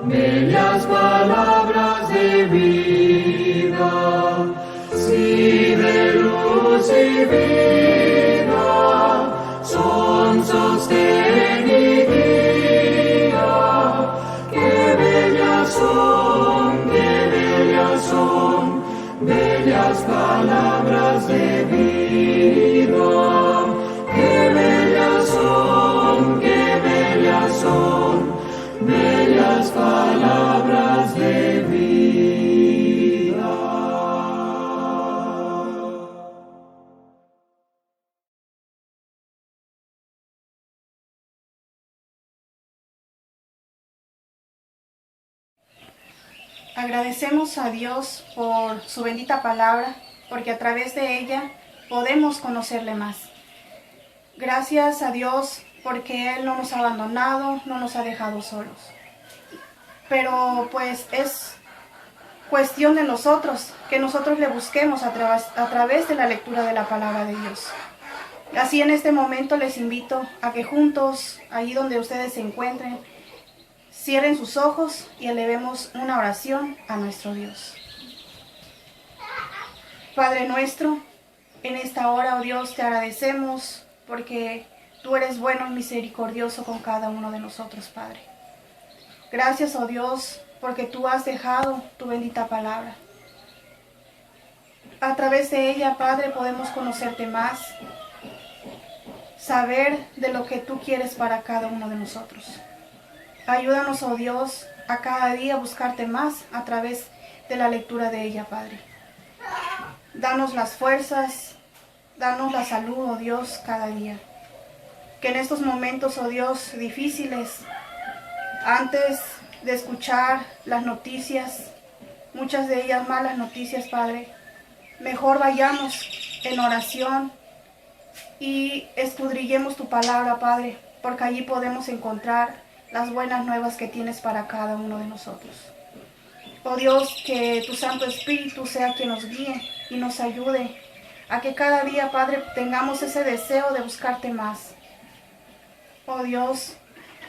bellas palabras de vida. Si de luz y vida son sostén y guía, qué bellas son, bellas palabras de vida. Qué bellas son, bellas palabras de vida. Agradecemos a Dios por su bendita palabra, porque a través de ella podemos conocerle más. Gracias a Dios porque Él no nos ha abandonado, no nos ha dejado solos. Pero pues es cuestión de nosotros, que nosotros le busquemos a través de la lectura de la palabra de Dios. Así en este momento les invito a que juntos, ahí donde ustedes se encuentren, cierren sus ojos y elevemos una oración a nuestro Dios. Padre nuestro, en esta hora, oh Dios, te agradecemos porque tú eres bueno y misericordioso con cada uno de nosotros, Padre. Gracias, oh Dios, porque tú has dejado tu bendita palabra. A través de ella, Padre, podemos conocerte más, saber de lo que tú quieres para cada uno de nosotros. Ayúdanos, oh Dios, a cada día buscarte más a través de la lectura de ella, Padre. Danos las fuerzas, danos la salud, oh Dios, cada día. Que en estos momentos, oh Dios, difíciles, antes de escuchar las noticias, muchas de ellas malas noticias, Padre, mejor vayamos en oración y escudriñemos tu palabra, Padre, porque allí podemos encontrar las buenas nuevas que tienes para cada uno de nosotros. Oh Dios, que tu Santo Espíritu sea quien nos guíe y nos ayude a que cada día, Padre, tengamos ese deseo de buscarte más. Oh Dios,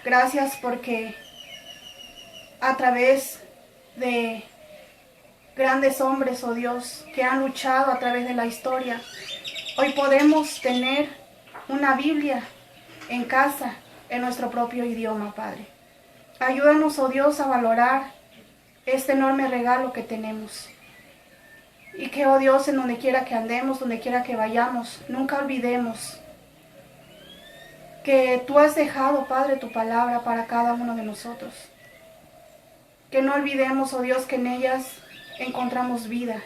gracias porque a través de grandes hombres, oh Dios, que han luchado a través de la historia, hoy podemos tener una Biblia en casa, en nuestro propio idioma, Padre. Ayúdanos, oh Dios, a valorar este enorme regalo que tenemos. Y que, oh Dios, en donde quiera que andemos, donde quiera que vayamos, nunca olvidemos que tú has dejado, Padre, tu palabra para cada uno de nosotros. Que no olvidemos, oh Dios, que en ellas encontramos vida.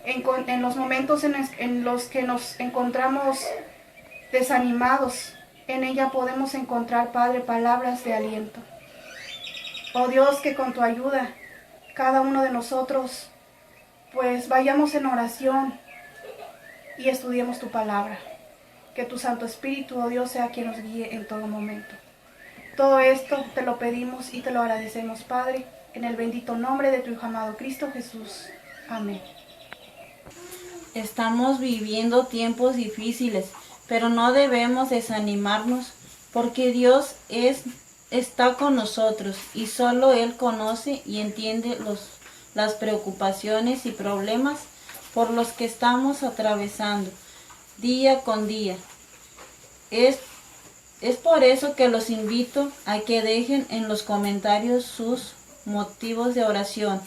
En los momentos en los que nos encontramos desanimados, en ella podemos encontrar, Padre, palabras de aliento. Oh Dios, que con tu ayuda, cada uno de nosotros, pues vayamos en oración y estudiemos tu palabra. Que tu Santo Espíritu, oh Dios, sea quien nos guíe en todo momento. Todo esto te lo pedimos y te lo agradecemos, Padre, en el bendito nombre de tu Hijo amado Cristo Jesús. Amén. Estamos viviendo tiempos difíciles, pero no debemos desanimarnos porque Dios está con nosotros y solo Él conoce y entiende las preocupaciones y problemas por los que estamos atravesando día con día. Es por eso que los invito a que dejen en los comentarios sus motivos de oración,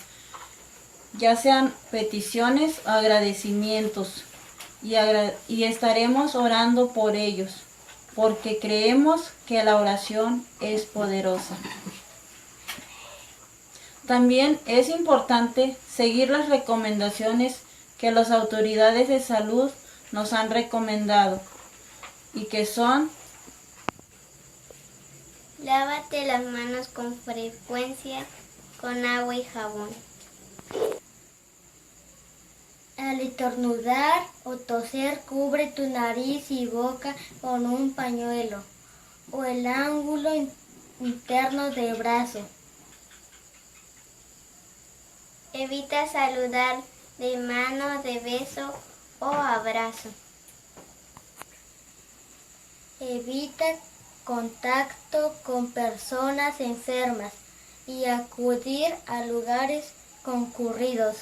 ya sean peticiones o agradecimientos, y estaremos orando por ellos, porque creemos que la oración es poderosa. También es importante seguir las recomendaciones que las autoridades de salud nos han recomendado, y que son: lávate las manos con frecuencia con agua y jabón. Al estornudar o toser, cubre tu nariz y boca con un pañuelo o el ángulo interno del brazo. Evita saludar de mano, de beso o abrazo. Evita contacto con personas enfermas y acudir a lugares concurridos.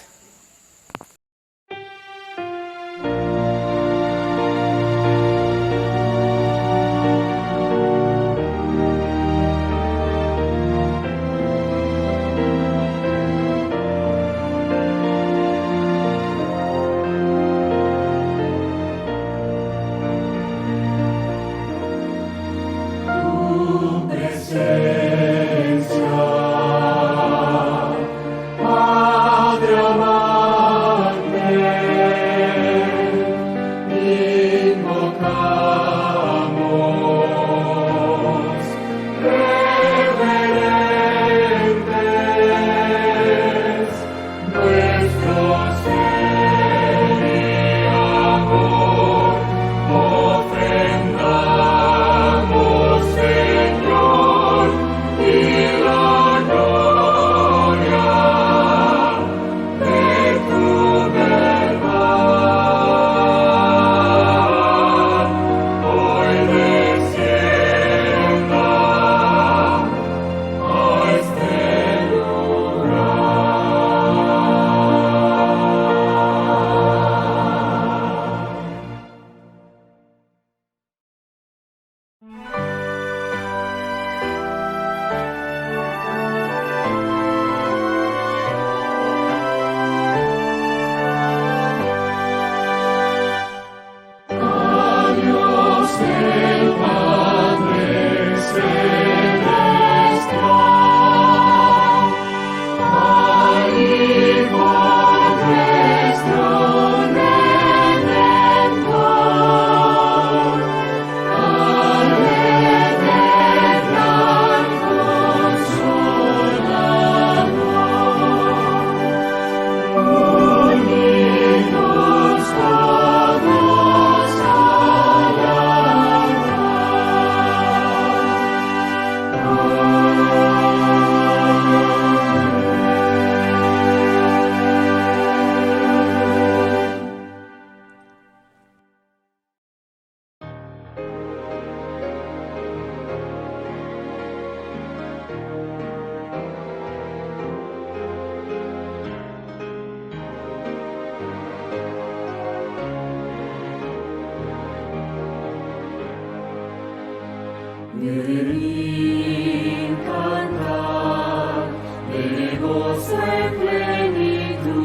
Cantar de gozo en plenitud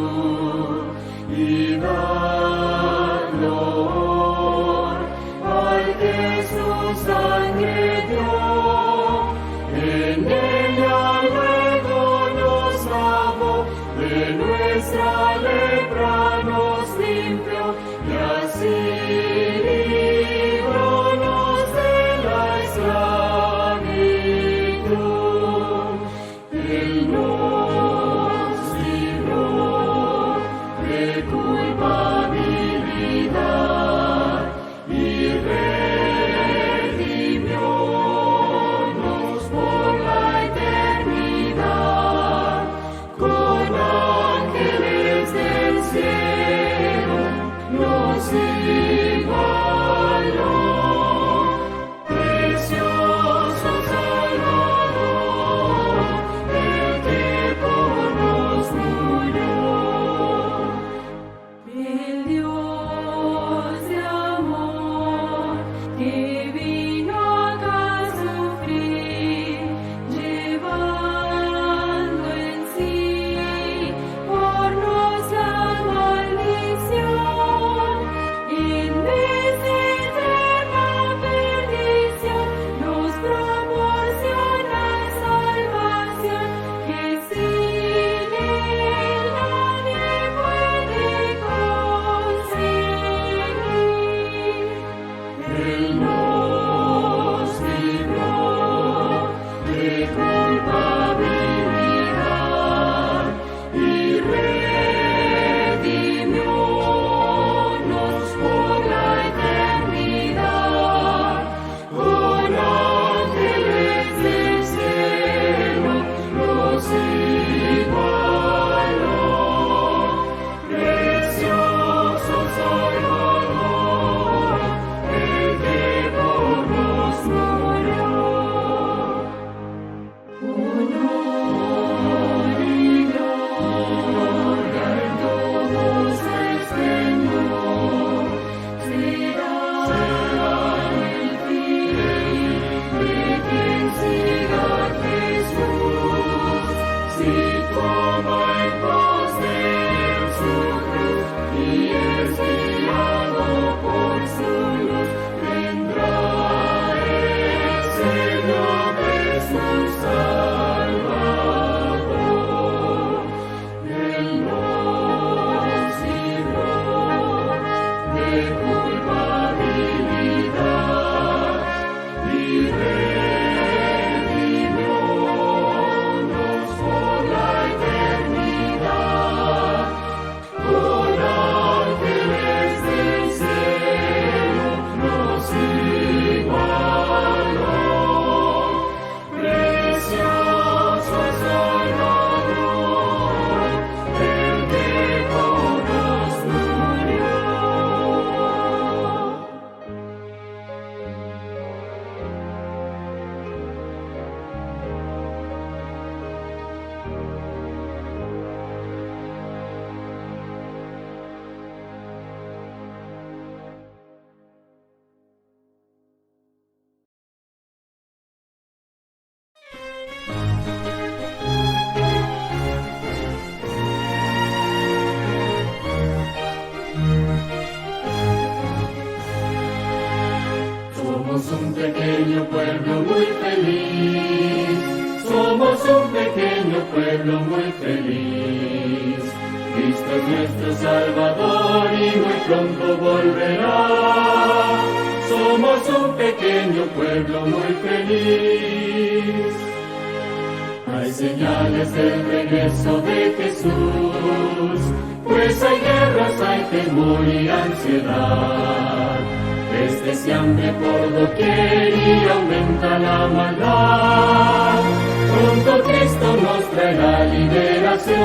y dar gloria al que su sangre dio. En ella luego nos lavó, de nuestra lepra nos limpió y así librónos de la esclavitud. Él nos libró de culpabilidad y redimiónos por la eternidad con ángeles del pueblo muy feliz. Somos un pequeño pueblo muy feliz. Cristo es nuestro Salvador y muy pronto volverá. Somos un pequeño pueblo muy feliz. Hay señales del regreso de Jesús, pues hay guerras, hay temor y ansiedad. Pestes y hambre por doquier y aumenta la maldad. Pronto Cristo nos traerá liberación.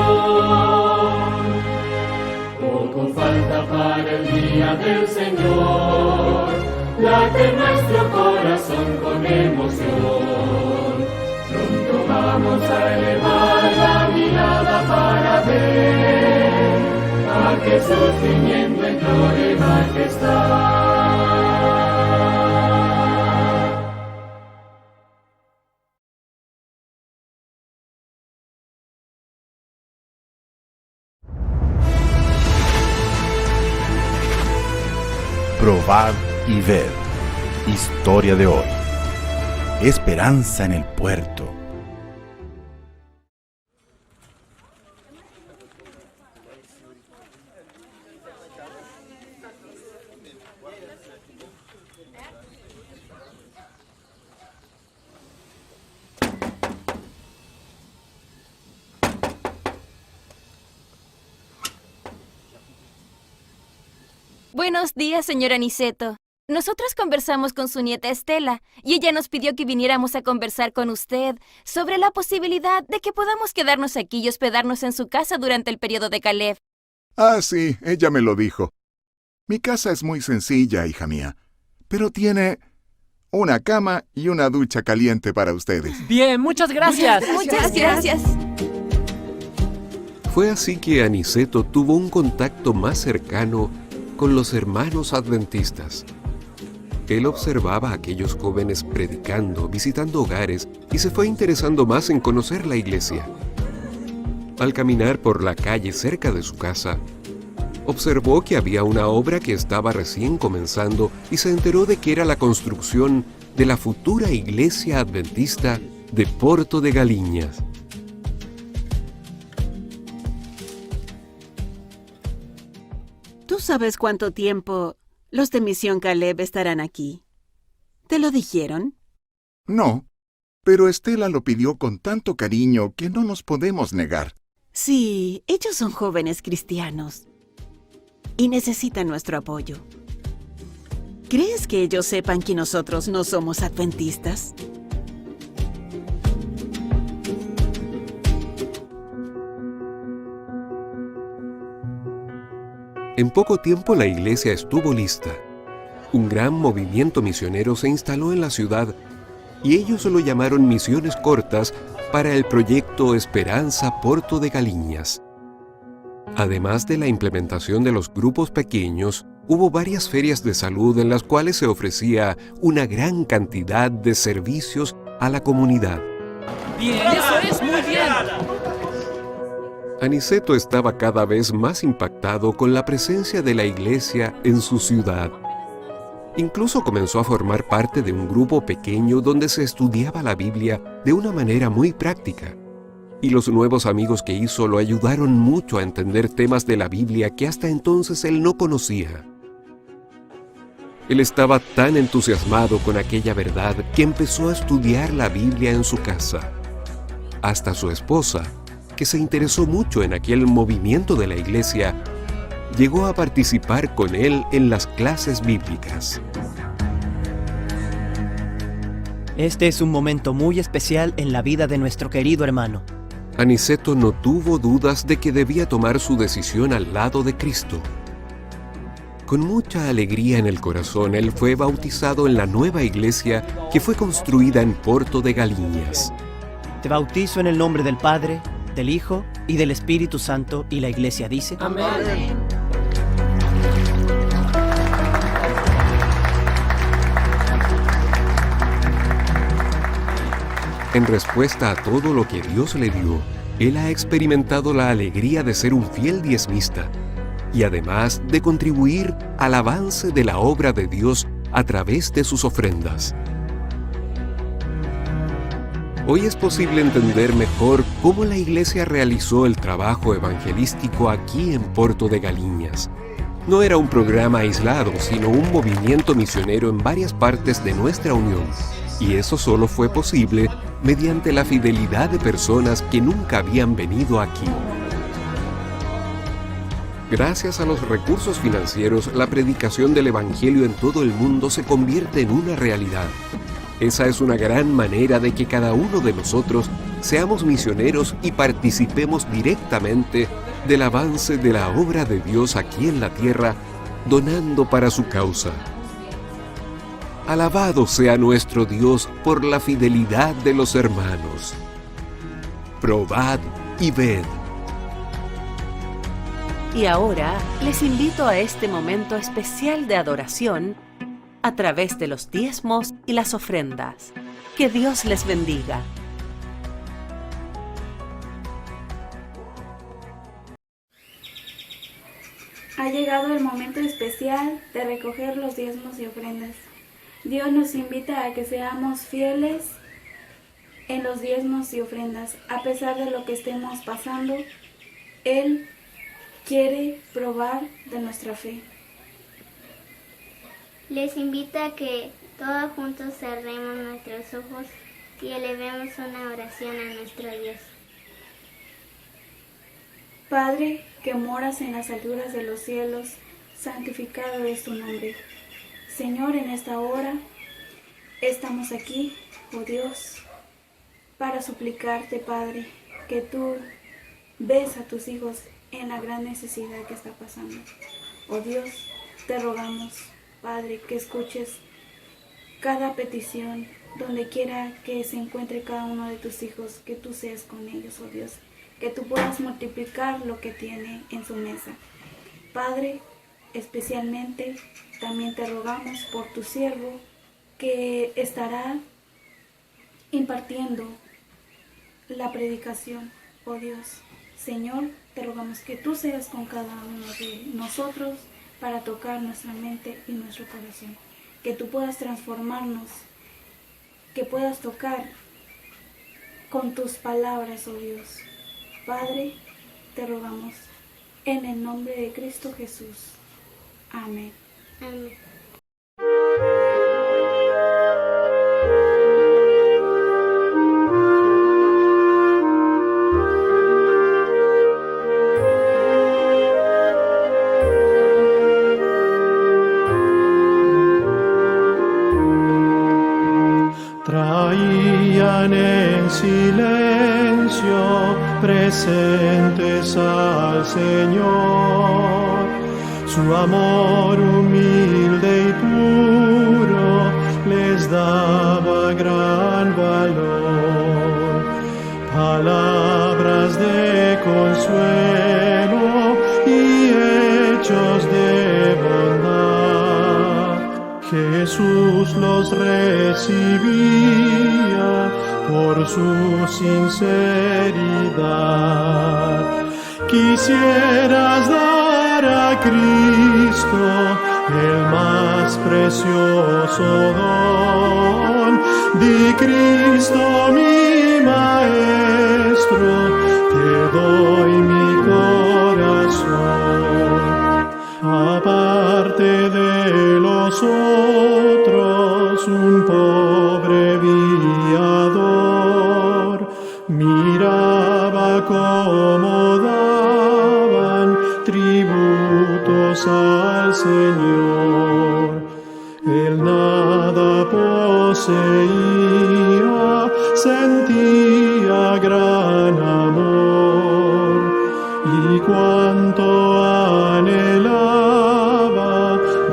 Poco falta para el día del Señor. Late nuestro corazón con emoción. Pronto vamos a elevar la mirada para ver a Jesús viniendo en gloria y majestad. Probar y ver. Historia de hoy. Esperanza en el puerto. Buenos días, señora Aniceto. Nosotros conversamos con su nieta Estela y ella nos pidió que viniéramos a conversar con usted sobre la posibilidad de que podamos quedarnos aquí y hospedarnos en su casa durante el periodo de Caleb. Ah, sí, ella me lo dijo. Mi casa es muy sencilla, hija mía, pero tiene una cama y una ducha caliente para ustedes. Bien, muchas gracias. Muchas gracias. Fue así que Aniceto tuvo un contacto más cercano con los hermanos adventistas. Él observaba a aquellos jóvenes predicando, visitando hogares y se fue interesando más en conocer la iglesia. Al caminar por la calle cerca de su casa, observó que había una obra que estaba recién comenzando y se enteró de que era la construcción de la futura iglesia adventista de Porto de Galiñas. ¿Tú sabes cuánto tiempo los de Misión Caleb estarán aquí? ¿Te lo dijeron? No, pero Estela lo pidió con tanto cariño que no nos podemos negar. Sí, ellos son jóvenes cristianos y necesitan nuestro apoyo. ¿Crees que ellos sepan que nosotros no somos adventistas? En poco tiempo la iglesia estuvo lista. Un gran movimiento misionero se instaló en la ciudad y ellos lo llamaron Misiones Cortas para el proyecto Esperanza Porto de Galiñas. Además de la implementación de los grupos pequeños, hubo varias ferias de salud en las cuales se ofrecía una gran cantidad de servicios a la comunidad. Bien, eso es muy bien. Aniceto estaba cada vez más impactado con la presencia de la iglesia en su ciudad. Incluso comenzó a formar parte de un grupo pequeño donde se estudiaba la Biblia de una manera muy práctica. Y los nuevos amigos que hizo lo ayudaron mucho a entender temas de la Biblia que hasta entonces él no conocía. Él estaba tan entusiasmado con aquella verdad que empezó a estudiar la Biblia en su casa. Hasta su esposa, que se interesó mucho en aquel movimiento de la iglesia, llegó a participar con él en las clases bíblicas. Este es un momento muy especial en la vida de nuestro querido hermano. Aniceto no tuvo dudas de que debía tomar su decisión al lado de Cristo. Con mucha alegría en el corazón, él fue bautizado en la nueva iglesia que fue construida en Porto de Galiñas. Te bautizo en el nombre del Padre, del Hijo y del Espíritu Santo, y la iglesia dice: Amén. En respuesta a todo lo que Dios le dio, él ha experimentado la alegría de ser un fiel diezmista y además de contribuir al avance de la obra de Dios a través de sus ofrendas. Hoy es posible entender mejor cómo la Iglesia realizó el trabajo evangelístico aquí en Porto de Galiñas. No era un programa aislado, sino un movimiento misionero en varias partes de nuestra Unión. Y eso solo fue posible mediante la fidelidad de personas que nunca habían venido aquí. Gracias a los recursos financieros, la predicación del Evangelio en todo el mundo se convierte en una realidad. Esa es una gran manera de que cada uno de nosotros seamos misioneros y participemos directamente del avance de la obra de Dios aquí en la tierra, donando para su causa. Alabado sea nuestro Dios por la fidelidad de los hermanos. Probad y ved. Y ahora les invito a este momento especial de adoración a través de los diezmos y las ofrendas. Que Dios les bendiga. Ha llegado el momento especial de recoger los diezmos y ofrendas. Dios nos invita a que seamos fieles en los diezmos y ofrendas. A pesar de lo que estemos pasando, Él quiere probar de nuestra fe. Les invito a que todos juntos cerremos nuestros ojos y elevemos una oración a nuestro Dios. Padre, que moras en las alturas de los cielos, santificado es tu nombre. Señor, en esta hora estamos aquí, oh Dios, para suplicarte, Padre, que tú ves a tus hijos en la gran necesidad que está pasando. Oh Dios, te rogamos, Padre, que escuches cada petición, donde quiera que se encuentre cada uno de tus hijos, que tú seas con ellos, oh Dios, que tú puedas multiplicar lo que tiene en su mesa. Padre, especialmente también te rogamos por tu siervo que estará impartiendo la predicación, oh Dios. Señor, te rogamos que tú seas con cada uno de nosotros para tocar nuestra mente y nuestro corazón. Que tú puedas transformarnos, que puedas tocar con tus palabras, oh Dios. Padre, te rogamos en el nombre de Cristo Jesús. Amén. Amén. Traían en silencio presentes al Señor, su amor humilde y puro les daba gran valor, palabras de consuelo y hechos de bondad. Jesús los recibía por su sinceridad. Quisieras dar a Cristo el más precioso don. Di, Cristo mi Maestro, te doy mi corazón. Aparte de los otros, un pobre viador miraba cómo daban tributos al Señor. Él nada poseía, sentía gran amor, y cuánto anhelaba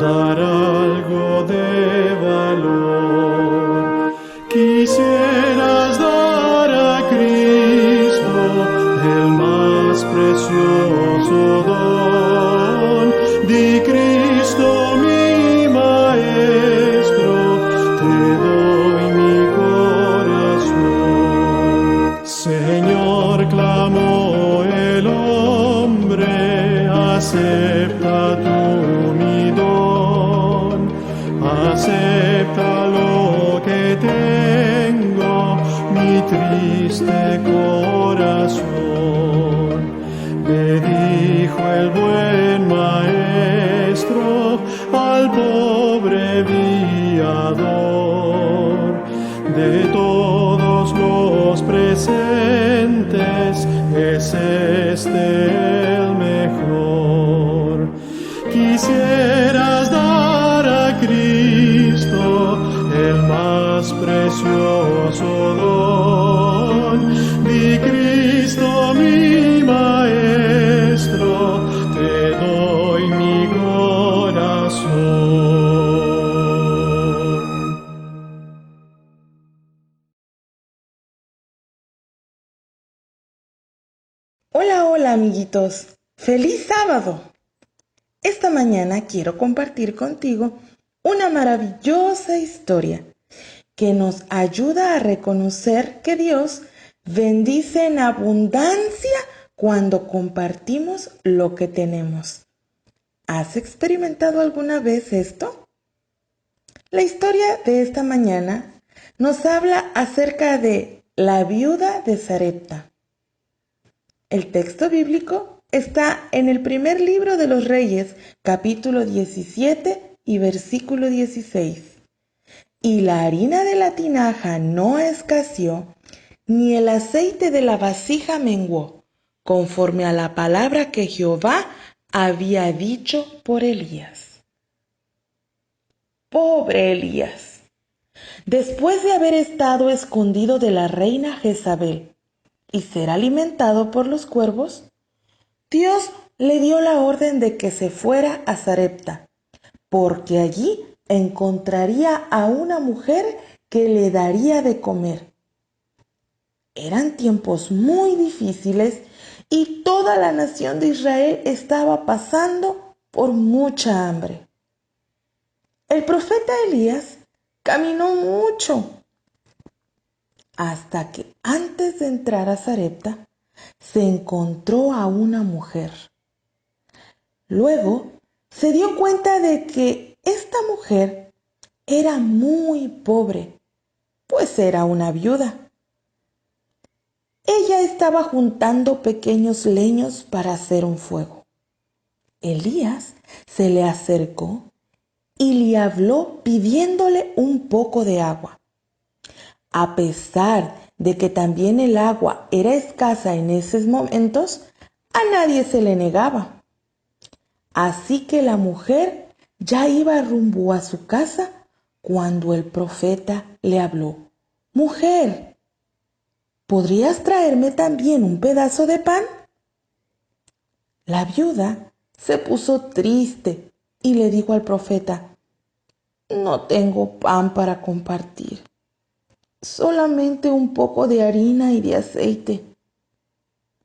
dar algo de valor. Quisieras dar a Cristo el más precioso don. Di, Cristo mi Maestro, te doy mi corazón. Señor, clamó el hombre, acepta tú mi don, acepta lo que tengo, mi triunfo. triste corazón. Le dijo el buen maestro al pobre viador: de todos los presentes es este el mejor. Quisieras dar a Cristo el más precioso don. Di: Cristo mi maestro, te doy mi corazón. Hola, hola amiguitos, ¡feliz sábado! Esta mañana quiero compartir contigo una maravillosa historia que nos ayuda a reconocer que Dios bendice en abundancia cuando compartimos lo que tenemos. ¿Has experimentado alguna vez esto? La historia de esta mañana nos habla acerca de la viuda de Sarepta. El texto bíblico está en el primer libro de los Reyes, capítulo 17 y versículo 16. Y la harina de la tinaja no escaseó, ni el aceite de la vasija menguó, conforme a la palabra que Jehová había dicho por Elías. Pobre Elías. Después de haber estado escondido de la reina Jezabel y ser alimentado por los cuervos, Dios le dio la orden de que se fuera a Sarepta, porque allí encontraría a una mujer que le daría de comer. Eran tiempos muy difíciles y toda la nación de Israel estaba pasando por mucha hambre. El profeta Elías caminó mucho hasta que antes de entrar a Sarepta se encontró a una mujer. Luego se dio cuenta de que esta mujer era muy pobre, pues era una viuda. Ella estaba juntando pequeños leños para hacer un fuego. Elías se le acercó y le habló pidiéndole un poco de agua. A pesar de que también el agua era escasa en esos momentos, a nadie se le negaba. Así que la mujer ya iba rumbo a su casa cuando el profeta le habló: «Mujer, ¿podrías traerme también un pedazo de pan?». La viuda se puso triste y le dijo al profeta: «No tengo pan para compartir. Solamente un poco de harina y de aceite.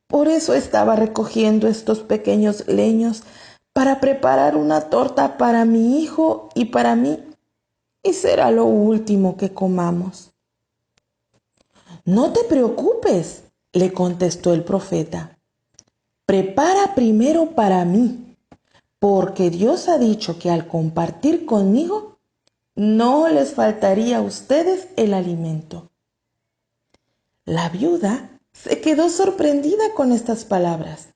Por eso estaba recogiendo estos pequeños leños para preparar una torta para mi hijo y para mí, y será lo último que comamos». «No te preocupes», le contestó el profeta. «Prepara primero para mí, porque Dios ha dicho que al compartir conmigo, no les faltaría a ustedes el alimento». La viuda se quedó sorprendida con estas palabras.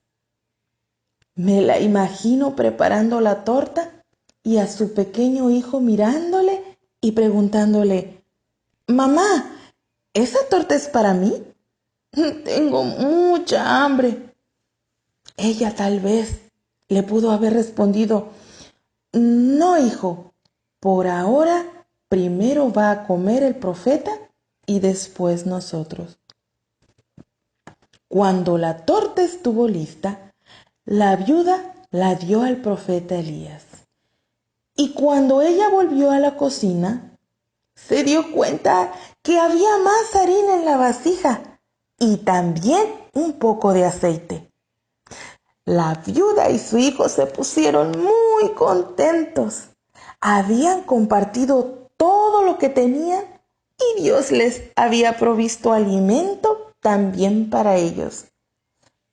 Me la imagino preparando la torta y a su pequeño hijo mirándole y preguntándole: «Mamá, ¿esa torta es para mí? Tengo mucha hambre». Ella tal vez le pudo haber respondido: «No, hijo. Por ahora, primero va a comer el profeta y después nosotros». Cuando la torta estuvo lista, la viuda la dio al profeta Elías. Y cuando ella volvió a la cocina, se dio cuenta que había más harina en la vasija y también un poco de aceite. La viuda y su hijo se pusieron muy contentos. Habían compartido todo lo que tenían y Dios les había provisto alimento también para ellos.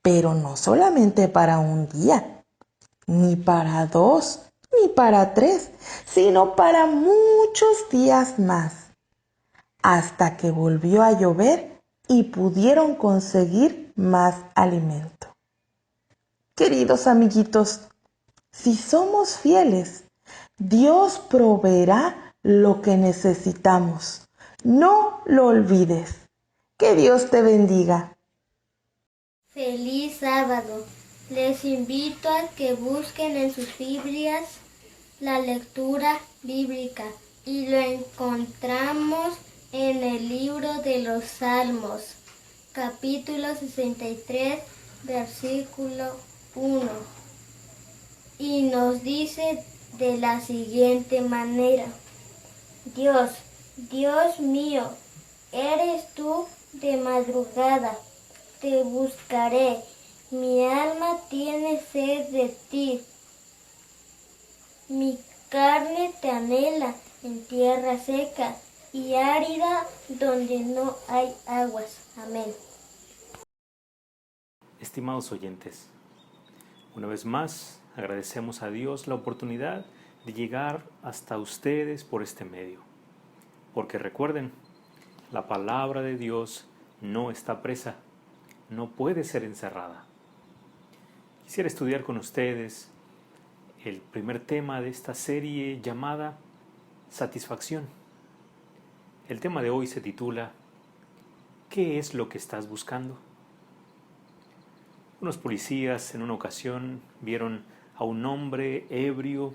Pero no solamente para un día, ni para 2, ni para 3, sino para muchos días más. Hasta que volvió a llover y pudieron conseguir más alimento. Queridos amiguitos, si somos fieles, Dios proveerá lo que necesitamos. No lo olvides. Que Dios te bendiga. Feliz sábado. Les invito a que busquen en sus Biblias la lectura bíblica y lo encontramos en el libro de los Salmos, capítulo 63, versículo 1. Y nos dice de la siguiente manera: Dios, Dios mío, eres tú de madrugada, te buscaré, mi alma tiene sed de ti, mi carne te anhela en tierra seca y árida donde no hay aguas. Amén. Estimados oyentes, una vez más agradecemos a Dios la oportunidad de llegar hasta ustedes por este medio. Porque recuerden, la palabra de Dios no está presa, no puede ser encerrada. Quisiera estudiar con ustedes el primer tema de esta serie llamada Satisfacción. El tema de hoy se titula ¿Qué es lo que estás buscando? Unos policías en una ocasión vieron a un hombre ebrio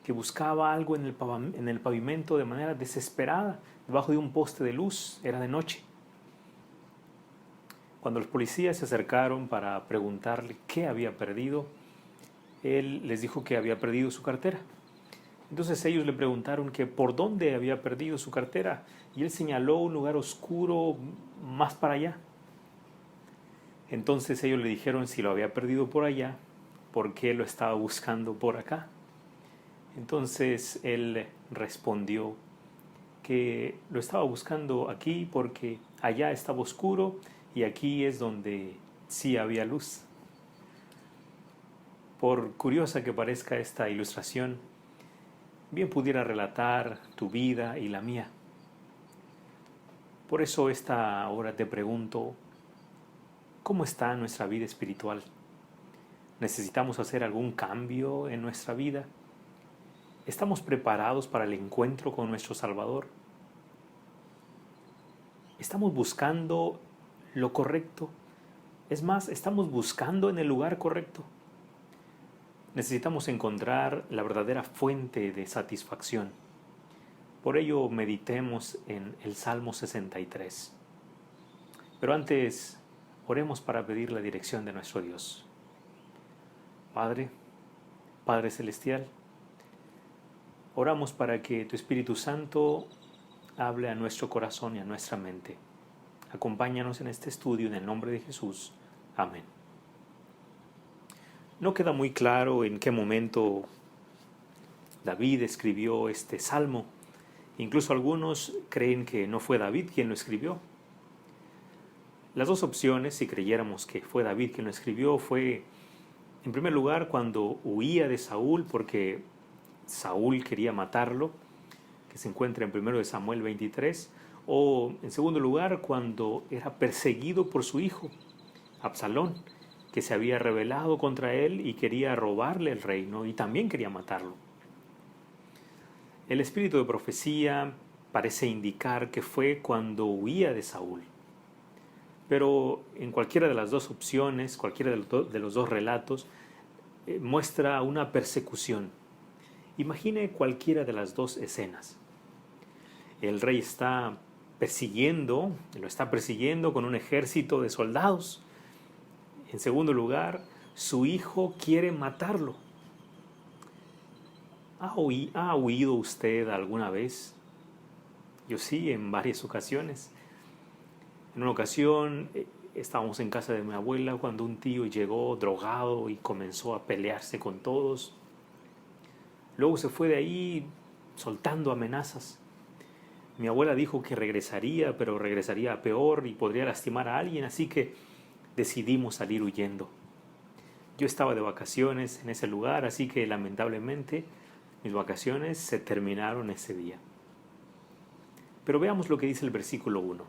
que buscaba algo en el pavimento de manera desesperada, debajo de un poste de luz. Era de noche. Cuando los policías se acercaron para preguntarle qué había perdido, él les dijo que había perdido su cartera. Entonces ellos le preguntaron que por dónde había perdido su cartera, y él señaló un lugar oscuro más para allá. Entonces ellos le dijeron si lo había perdido por allá, ¿por qué lo estaba buscando por acá? Entonces él respondió que lo estaba buscando aquí porque allá estaba oscuro y aquí es donde sí había luz. Por curiosa que parezca esta ilustración, bien pudiera relatar tu vida y la mía. Por eso esta hora te pregunto, ¿cómo está nuestra vida espiritual? ¿Necesitamos hacer algún cambio en nuestra vida? ¿Estamos preparados para el encuentro con nuestro Salvador? ¿Estamos buscando lo correcto? Es más, ¿estamos buscando en el lugar correcto? Necesitamos encontrar la verdadera fuente de satisfacción. Por ello meditemos en el Salmo 63. Pero antes, oremos para pedir la dirección de nuestro Dios. Padre, Padre Celestial, oramos para que tu Espíritu Santo hable a nuestro corazón y a nuestra mente. Acompáñanos en este estudio en el nombre de Jesús. Amén. No queda muy claro en qué momento David escribió este salmo. Incluso algunos creen que no fue David quien lo escribió. Las dos opciones, si creyéramos que fue David quien lo escribió, fue en primer lugar cuando huía de Saúl porque Saúl quería matarlo, que se encuentra en 1 Samuel 23, o en segundo lugar cuando era perseguido por su hijo, Absalón, que se había rebelado contra él y quería robarle el reino y también quería matarlo. El espíritu de profecía parece indicar que fue cuando huía de Saúl. Pero en cualquiera de las dos opciones, cualquiera de los dos relatos, muestra una persecución. Imagine cualquiera de las dos escenas. El rey lo está persiguiendo con un ejército de soldados. En segundo lugar, su hijo quiere matarlo. ¿Ha huido usted alguna vez? Yo sí, en varias ocasiones. En una ocasión estábamos en casa de mi abuela cuando un tío llegó drogado y comenzó a pelearse con todos. Luego se fue de ahí soltando amenazas. Mi abuela dijo que regresaría, pero regresaría a peor y podría lastimar a alguien, así que decidimos salir huyendo. Yo estaba de vacaciones en ese lugar, así que lamentablemente mis vacaciones se terminaron ese día. Pero veamos lo que dice el versículo 1.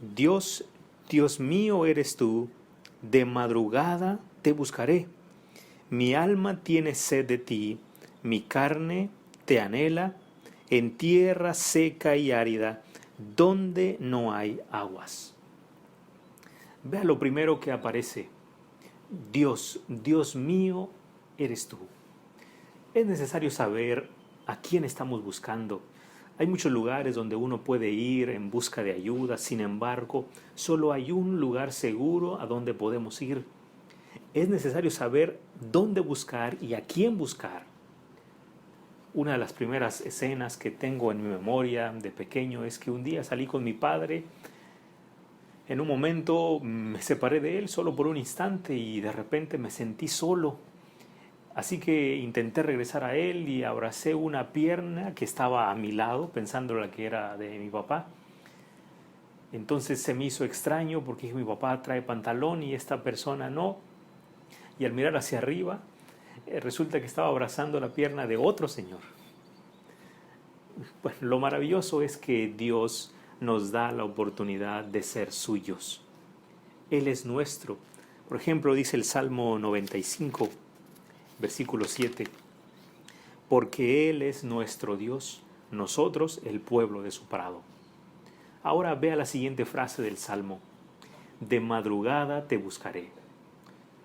Dios, Dios mío eres tú, de madrugada te buscaré. Mi alma tiene sed de ti, mi carne te anhela, en tierra seca y árida, donde no hay aguas. Vea lo primero que aparece. Dios, Dios mío eres tú. Es necesario saber a quién estamos buscando. Hay muchos lugares donde uno puede ir en busca de ayuda, sin embargo, solo hay un lugar seguro a donde podemos ir. Es necesario saber dónde buscar y a quién buscar. Una de las primeras escenas que tengo en mi memoria de pequeño es que un día salí con mi padre. En un momento me separé de él solo por un instante y de repente me sentí solo. Así que intenté regresar a él y abracé una pierna que estaba a mi lado, pensando la que era de mi papá. Entonces se me hizo extraño porque mi papá trae pantalón y esta persona no. Y al mirar hacia arriba, resulta que estaba abrazando la pierna de otro señor. Bueno, lo maravilloso es que Dios nos da la oportunidad de ser suyos. Él es nuestro. Por ejemplo, dice el Salmo 95, versículo 7, porque Él es nuestro Dios, nosotros el pueblo de su prado. Ahora vea la siguiente frase del Salmo, de madrugada te buscaré.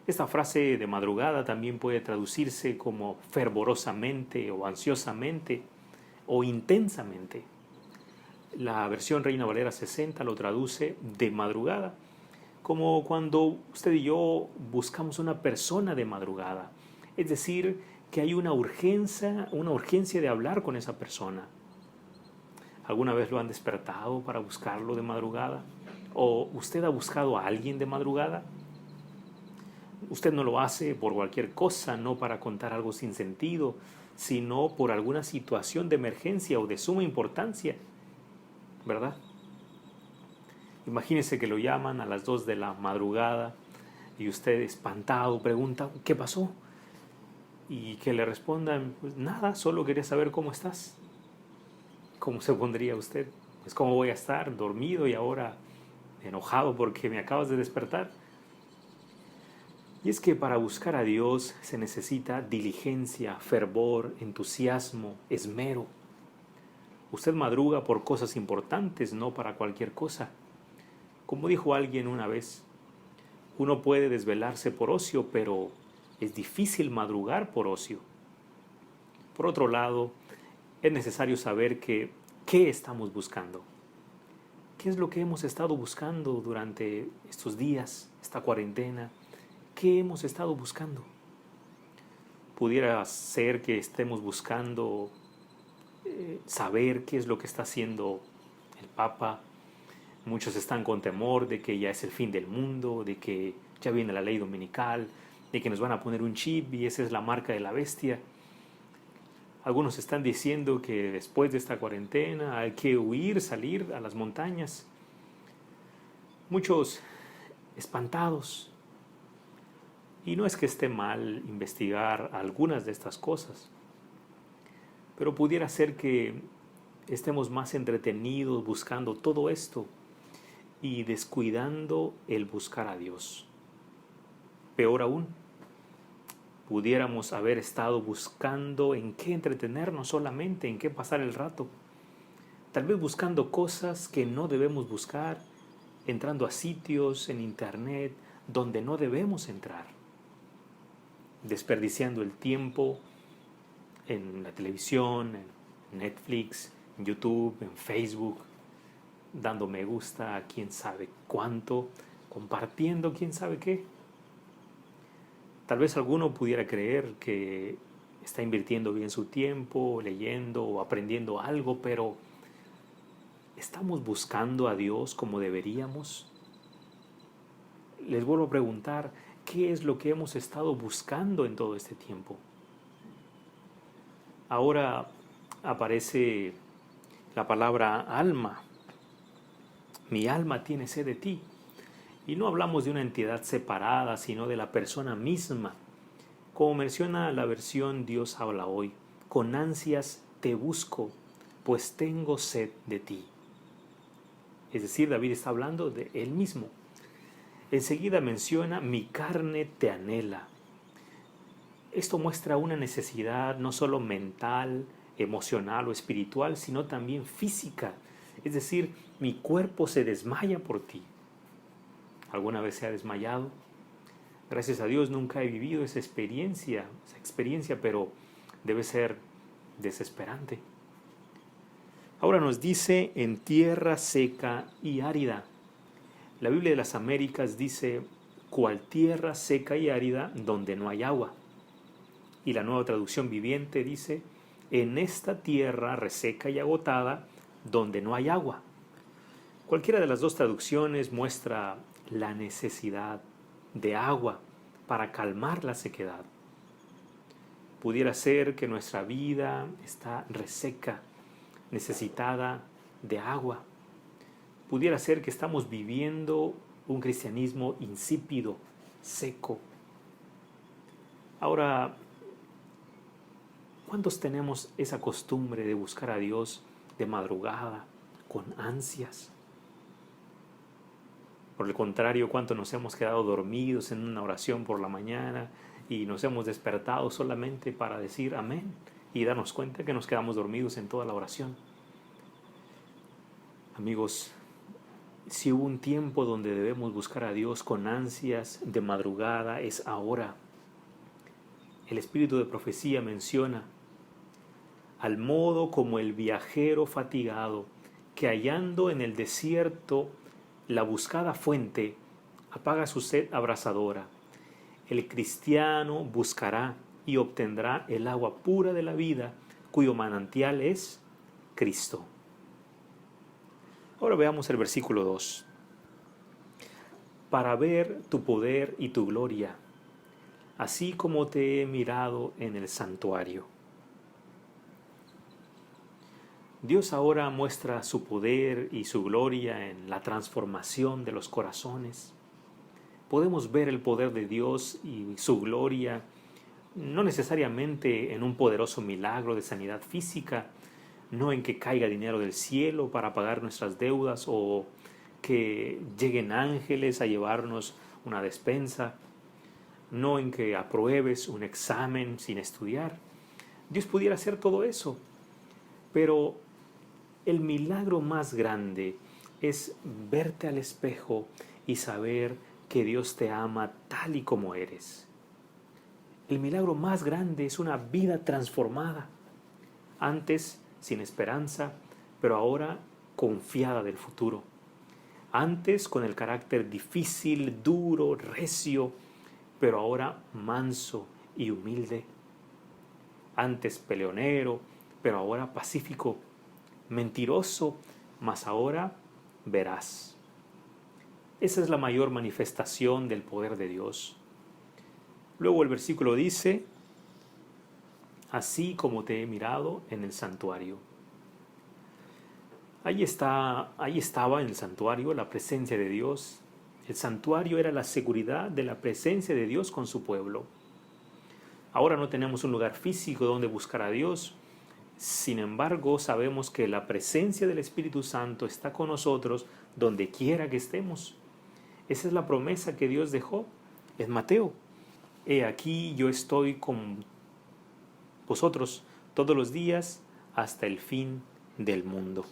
Esta frase de madrugada también puede traducirse como fervorosamente o ansiosamente o intensamente. La versión Reina Valera 60 lo traduce de madrugada, como cuando usted y yo buscamos una persona de madrugada. Es decir, que hay una urgencia de hablar con esa persona. ¿Alguna vez lo han despertado para buscarlo de madrugada? ¿O usted ha buscado a alguien de madrugada? Usted no lo hace por cualquier cosa, no para contar algo sin sentido, sino por alguna situación de emergencia o de suma importancia, ¿verdad? Imagínese que lo llaman a las 2 de la madrugada y usted espantado pregunta, ¿qué pasó? Y que le respondan, pues nada, solo quería saber cómo estás. ¿Cómo se pondría usted? Pues cómo voy a estar dormido y ahora enojado porque me acabas de despertar. Y es que para buscar a Dios se necesita diligencia, fervor, entusiasmo, esmero. Usted madruga por cosas importantes, no para cualquier cosa. Como dijo alguien una vez, uno puede desvelarse por ocio, pero es difícil madrugar por ocio. Por otro lado, es necesario saber qué estamos buscando. ¿Qué es lo que hemos estado buscando durante estos días, esta cuarentena? ¿Qué hemos estado buscando? Pudiera ser que estemos buscando saber qué es lo que está haciendo el Papa. Muchos están con temor de que ya es el fin del mundo, de que ya viene la ley dominical, de que nos van a poner un chip y esa es la marca de la bestia. Algunos están diciendo que después de esta cuarentena hay que huir, salir a las montañas. Muchos espantados. Y no es que esté mal investigar algunas de estas cosas, pero pudiera ser que estemos más entretenidos buscando todo esto y descuidando el buscar a Dios. Peor aún, pudiéramos haber estado buscando en qué entretenernos solamente, en qué pasar el rato. Tal vez buscando cosas que no debemos buscar, entrando a sitios en internet donde no debemos entrar. Desperdiciando el tiempo en la televisión, en Netflix, en YouTube, en Facebook, dando me gusta a quién sabe cuánto, compartiendo quién sabe qué. Tal vez alguno pudiera creer que está invirtiendo bien su tiempo, leyendo o aprendiendo algo, pero ¿estamos buscando a Dios como deberíamos? Les vuelvo a preguntar, ¿qué es lo que hemos estado buscando en todo este tiempo? Ahora aparece la palabra alma. Mi alma tiene sed de ti. Y no hablamos de una entidad separada, sino de la persona misma. Como menciona la versión Dios habla hoy, con ansias te busco, pues tengo sed de ti. Es decir, David está hablando de él mismo. Enseguida menciona, mi carne te anhela. Esto muestra una necesidad no solo mental, emocional o espiritual, sino también física. Es decir, mi cuerpo se desmaya por ti. ¿Alguna vez se ha desmayado? Gracias a Dios nunca he vivido esa experiencia, pero debe ser desesperante. Ahora nos dice en tierra seca y árida. La Biblia de las Américas dice, cual tierra seca y árida donde no hay agua. Y la Nueva Traducción Viviente dice, en esta tierra reseca y agotada donde no hay agua. Cualquiera de las dos traducciones muestra la necesidad de agua para calmar la sequedad. Pudiera ser que nuestra vida está reseca, necesitada de agua. Pudiera ser que estamos viviendo un cristianismo insípido, seco. Ahora, ¿cuántos tenemos esa costumbre de buscar a Dios de madrugada, con ansias? Por el contrario, ¿cuántos nos hemos quedado dormidos en una oración por la mañana y nos hemos despertado solamente para decir amén y darnos cuenta que nos quedamos dormidos en toda la oración? Amigos, si hubo un tiempo donde debemos buscar a Dios con ansias de madrugada, es ahora. El espíritu de profecía menciona, al modo como el viajero fatigado, que hallando en el desierto la buscada fuente, apaga su sed abrasadora. El cristiano buscará y obtendrá el agua pura de la vida, cuyo manantial es Cristo. Ahora veamos el versículo 2. Para ver tu poder y tu gloria, así como te he mirado en el santuario. Dios ahora muestra su poder y su gloria en la transformación de los corazones. Podemos ver el poder de Dios y su gloria, no necesariamente en un poderoso milagro de sanidad física, no en que caiga dinero del cielo para pagar nuestras deudas o que lleguen ángeles a llevarnos una despensa, no en que apruebes un examen sin estudiar. Dios pudiera hacer todo eso, pero el milagro más grande es verte al espejo y saber que Dios te ama tal y como eres. El milagro más grande es una vida transformada, antes sin esperanza, pero ahora confiada del futuro. Antes con el carácter difícil, duro, recio, pero ahora manso y humilde. Antes peleonero, pero ahora pacífico. Mentiroso, mas ahora veraz. Esa es la mayor manifestación del poder de Dios. Luego el versículo dice, así como te he mirado en el santuario. Ahí estaba en el santuario la presencia de Dios. El santuario era la seguridad de la presencia de Dios con su pueblo. Ahora no tenemos un lugar físico donde buscar a Dios. Sin embargo, sabemos que la presencia del Espíritu Santo está con nosotros donde quiera que estemos. Esa es la promesa que Dios dejó en Mateo. He aquí yo estoy con vosotros todos los días hasta el fin del mundo.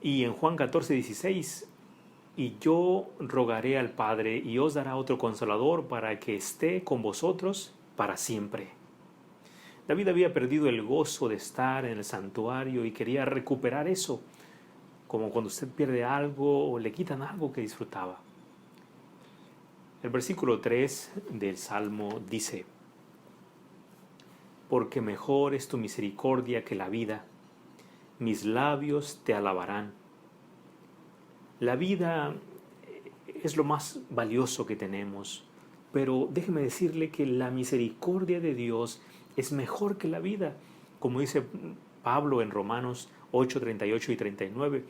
Y en Juan 14:16, y yo rogaré al Padre y os dará otro consolador para que esté con vosotros para siempre. David había perdido el gozo de estar en el santuario y quería recuperar eso, como cuando usted pierde algo o le quitan algo que disfrutaba. El versículo 3 del Salmo dice, porque mejor es tu misericordia que la vida, mis labios te alabarán. La vida es lo más valioso que tenemos, pero déjeme decirle que la misericordia de Dios es mejor que la vida, como dice Pablo en Romanos 8, 38 y 39,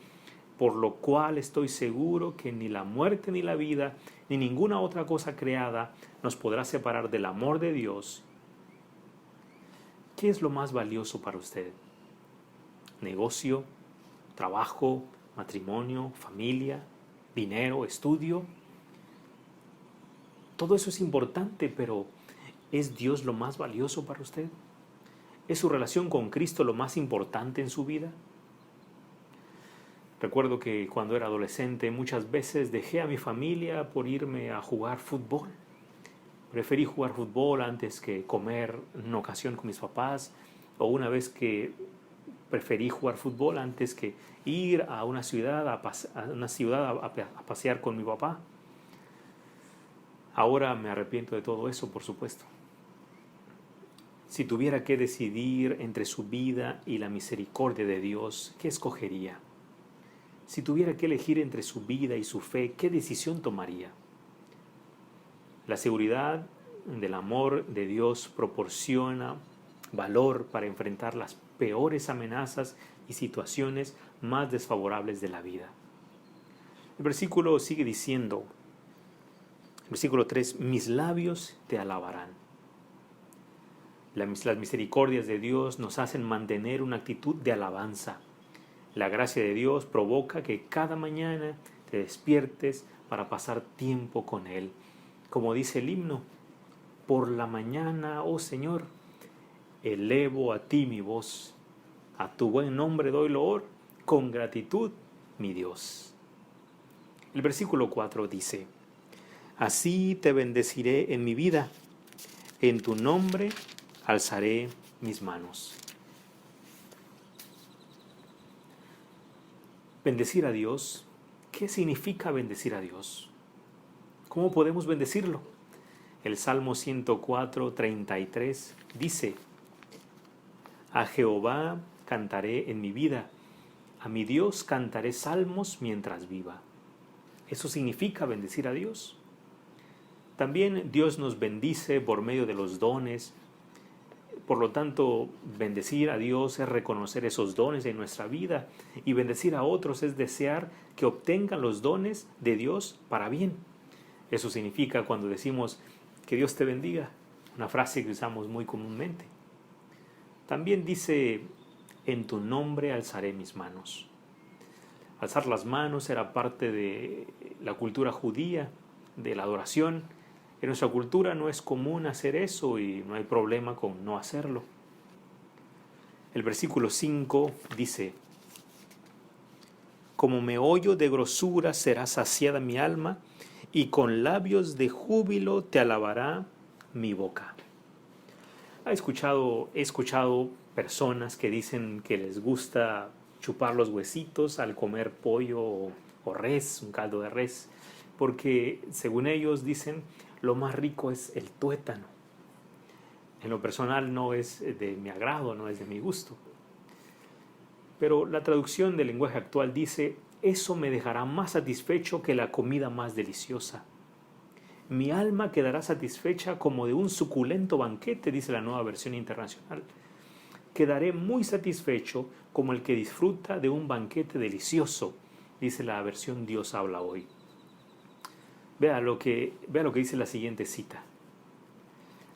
por lo cual estoy seguro que ni la muerte ni la vida, ni ninguna otra cosa creada nos podrá separar del amor de Dios. ¿Qué es lo más valioso para usted? ¿Negocio? trabajo, matrimonio, familia, dinero, estudio. Todo eso es importante, pero ¿es Dios lo más valioso para usted? ¿Es su relación con Cristo lo más importante en su vida? Recuerdo que cuando era adolescente muchas veces dejé a mi familia por irme a jugar fútbol. Preferí jugar fútbol antes que comer en ocasión con mis papás, o una vez que preferí jugar fútbol antes que ir a una ciudad a pasear con mi papá. Ahora me arrepiento de todo eso, por supuesto. Si tuviera que decidir entre su vida y la misericordia de Dios, ¿qué escogería? Si tuviera que elegir entre su vida y su fe, ¿qué decisión tomaría? La seguridad del amor de Dios proporciona valor para enfrentar las peores amenazas y situaciones más desfavorables de la vida. El versículo sigue diciendo, versículo 3, mis labios te alabarán. Las misericordias de Dios nos hacen mantener una actitud de alabanza. La gracia de Dios provoca que cada mañana te despiertes para pasar tiempo con Él. Como dice el himno, por la mañana, oh Señor, elevo a ti mi voz. A tu buen nombre doy loor, con gratitud, mi Dios. El versículo 4 dice, así te bendeciré en mi vida, en tu nombre alzaré mis manos. Bendecir a Dios. ¿Qué significa bendecir a Dios? ¿Cómo podemos bendecirlo? El Salmo 104, 33 dice, a Jehová cantaré en mi vida, a mi Dios cantaré salmos mientras viva. Eso significa bendecir a Dios. También Dios nos bendice por medio de los dones. Por lo tanto, bendecir a Dios es reconocer esos dones en nuestra vida, y bendecir a otros es desear que obtengan los dones de Dios para bien. Eso significa cuando decimos que Dios te bendiga, una frase que usamos muy comúnmente. También dice, en tu nombre alzaré mis manos. Alzar las manos era parte de la cultura judía, de la adoración. En nuestra cultura no es común hacer eso y no hay problema con no hacerlo. El versículo 5 dice, como meollo de grosura será saciada mi alma, y con labios de júbilo te alabará mi boca. He escuchado personas que dicen que les gusta chupar los huesitos al comer pollo o res, un caldo de res, porque según ellos dicen, lo más rico es el tuétano. En lo personal no es de mi agrado, no es de mi gusto. Pero la traducción del lenguaje actual dice, eso me dejará más satisfecho que la comida más deliciosa. Mi alma quedará satisfecha como de un suculento banquete, dice la Nueva Versión Internacional. Quedaré muy satisfecho como el que disfruta de un banquete delicioso, dice la versión Dios habla hoy. Vea lo que dice la siguiente cita.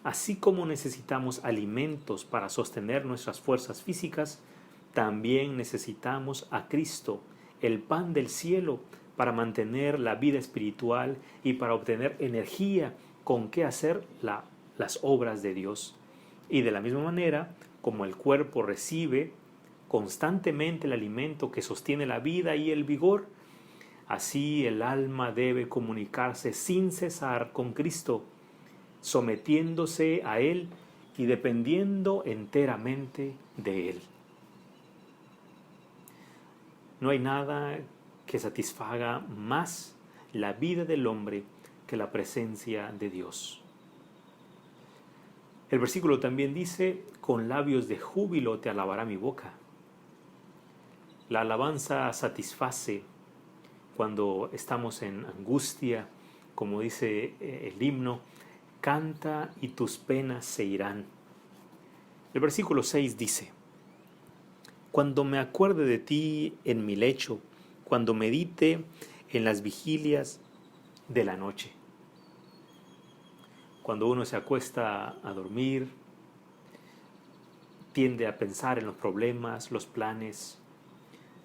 Así como necesitamos alimentos para sostener nuestras fuerzas físicas, también necesitamos a Cristo, el pan del cielo, para mantener la vida espiritual y para obtener energía con que hacer las obras de Dios. Y de la misma manera, como el cuerpo recibe constantemente el alimento que sostiene la vida y el vigor, así el alma debe comunicarse sin cesar con Cristo, sometiéndose a Él y dependiendo enteramente de Él. No hay nada que satisfaga más la vida del hombre que la presencia de Dios. El versículo también dice, con labios de júbilo te alabará mi boca. La alabanza satisface cuando estamos en angustia, como dice el himno, canta y tus penas se irán. El versículo 6 dice, cuando me acuerde de ti en mi lecho, cuando medite en las vigilias de la noche. Cuando uno se acuesta a dormir, tiende a pensar en los problemas, los planes,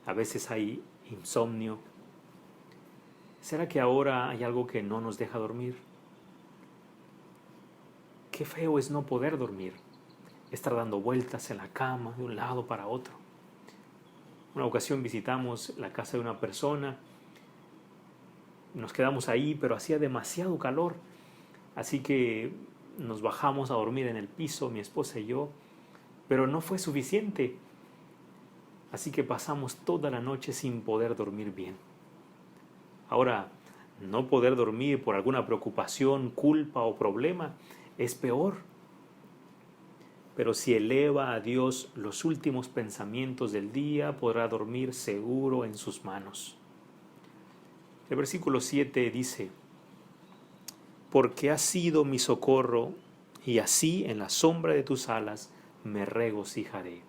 A veces hay insomnio. ¿Será que ahora hay algo que no nos deja dormir? Qué feo es no poder dormir, estar dando vueltas en la cama de un lado para otro. Una ocasión visitamos la casa de una persona, nos quedamos ahí, pero hacía demasiado calor, así que nos bajamos a dormir en el piso, mi esposa y yo, pero no fue suficiente, así que pasamos toda la noche sin poder dormir bien. Ahora, no poder dormir por alguna preocupación, culpa o problema es peor. Pero si eleva a Dios los últimos pensamientos del día, podrá dormir seguro en sus manos. El versículo 7 dice: porque has sido mi socorro, y así en la sombra de tus alas me regocijaré.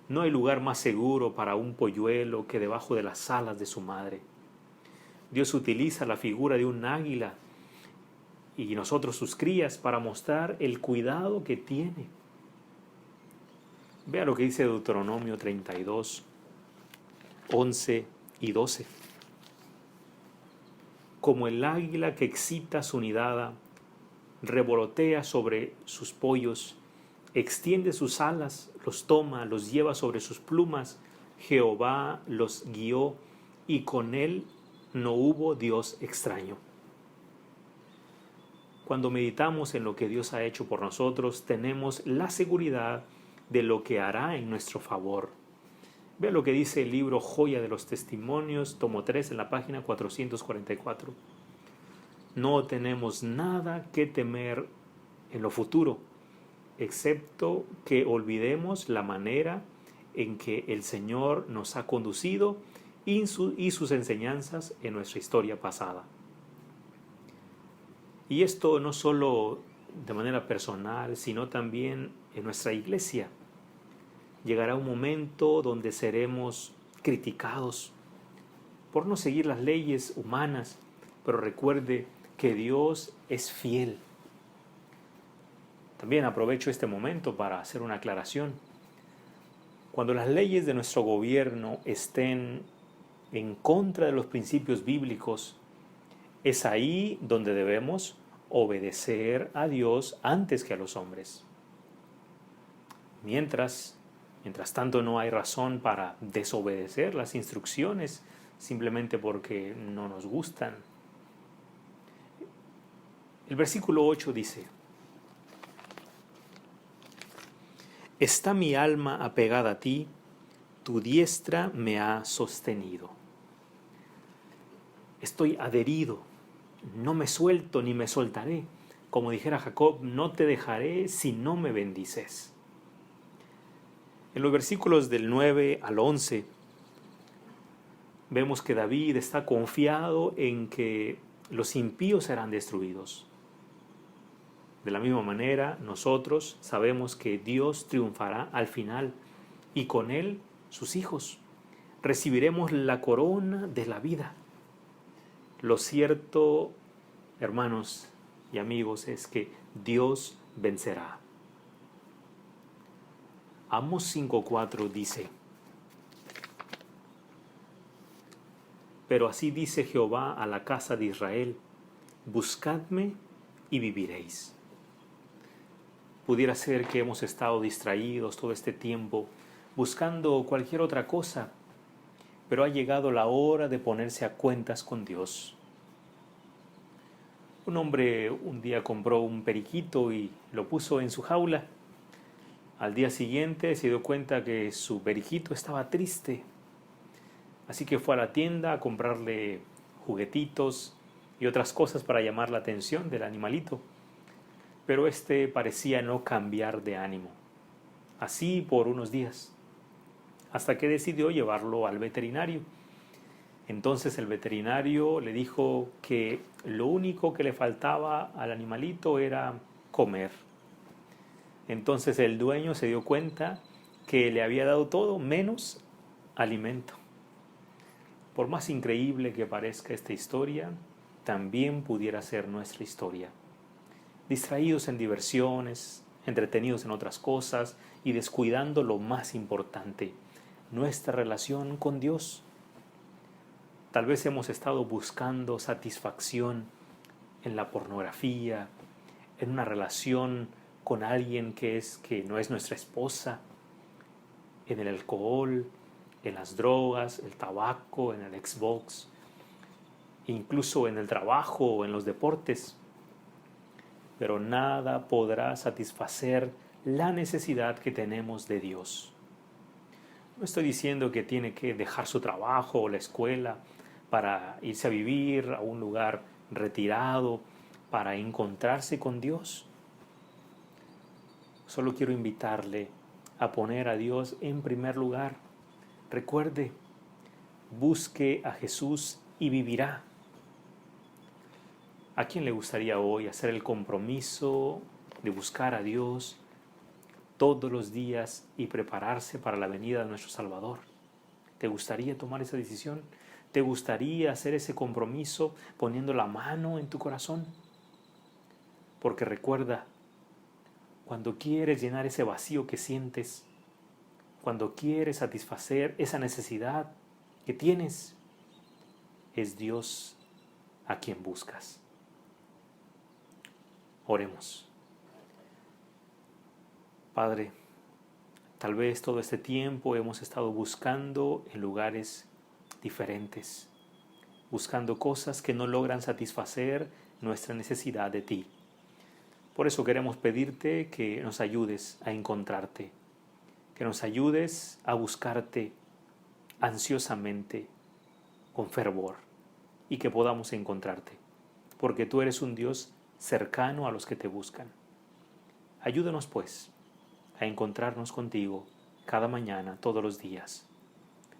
No hay lugar más seguro para un polluelo que debajo de las alas de su madre. Dios utiliza la figura de un águila y nosotros sus crías para mostrar el cuidado que tiene. Vea lo que dice Deuteronomio 32, 11 y 12. Como el águila que excita su nidada, revolotea sobre sus pollos, extiende sus alas, los toma, los lleva sobre sus plumas, Jehová los guió y con él no hubo Dios extraño. Cuando meditamos en lo que Dios ha hecho por nosotros, tenemos la seguridad de lo que hará en nuestro favor. Vea lo que dice el libro Joya de los Testimonios, tomo 3, en la página 444. No tenemos nada que temer en lo futuro, excepto que olvidemos la manera en que el Señor nos ha conducido y sus enseñanzas en nuestra historia pasada. Y esto no solo de manera personal, sino también en nuestra iglesia. Llegará un momento donde seremos criticados por no seguir las leyes humanas, pero recuerde que Dios es fiel. También aprovecho este momento para hacer una aclaración. Cuando las leyes de nuestro gobierno estén en contra de los principios bíblicos, es ahí donde debemos obedecer a Dios antes que a los hombres. Mientras tanto, no hay razón para desobedecer las instrucciones simplemente porque no nos gustan. El versículo 8 dice: está mi alma apegada a ti, tu diestra me ha sostenido. Estoy adherido, no me suelto ni me soltaré. Como dijera Jacob, no te dejaré si no me bendices. En los versículos del 9 al 11 vemos que David está confiado en que los impíos serán destruidos. De la misma manera, nosotros sabemos que Dios triunfará al final y con él sus hijos. Recibiremos la corona de la vida. Lo cierto, hermanos y amigos, es que Dios vencerá. Amós 5:4 dice: pero así dice Jehová a la casa de Israel: buscadme y viviréis. Pudiera ser que hemos estado distraídos todo este tiempo buscando cualquier otra cosa, pero ha llegado la hora de ponerse a cuentas con Dios. Un hombre un día compró un periquito y lo puso en su jaula. Al día siguiente se dio cuenta que su periquito estaba triste. Así que fue a la tienda a comprarle juguetitos y otras cosas para llamar la atención del animalito. Pero este parecía no cambiar de ánimo. Así por unos días, hasta que decidió llevarlo al veterinario. Entonces el veterinario le dijo que lo único que le faltaba al animalito era comer. Entonces el dueño se dio cuenta que le había dado todo menos alimento. Por más increíble que parezca esta historia, también pudiera ser nuestra historia. Distraídos en diversiones, entretenidos en otras cosas y descuidando lo más importante, nuestra relación con Dios. Tal vez hemos estado buscando satisfacción en la pornografía, en una relación con alguien que no es nuestra esposa, en el alcohol, en las drogas, el tabaco, en el Xbox, incluso en el trabajo o en los deportes. Pero nada podrá satisfacer la necesidad que tenemos de Dios. No estoy diciendo que tiene que dejar su trabajo o la escuela para irse a vivir a un lugar retirado, para encontrarse con Dios. Solo quiero invitarle a poner a Dios en primer lugar. Recuerde, busque a Jesús y vivirá. ¿A quién le gustaría hoy hacer el compromiso de buscar a Dios todos los días y prepararse para la venida de nuestro Salvador? ¿Te gustaría tomar esa decisión? ¿Te gustaría hacer ese compromiso poniendo la mano en tu corazón? Porque recuerda, cuando quieres llenar ese vacío que sientes, cuando quieres satisfacer esa necesidad que tienes, es Dios a quien buscas. Oremos. Padre, tal vez todo este tiempo hemos estado buscando en lugares diferentes, buscando cosas que no logran satisfacer nuestra necesidad de ti. Por eso queremos pedirte que nos ayudes a encontrarte, que nos ayudes a buscarte ansiosamente, con fervor, y que podamos encontrarte, porque tú eres un Dios cercano a los que te buscan. Ayúdanos pues a encontrarnos contigo cada mañana, todos los días.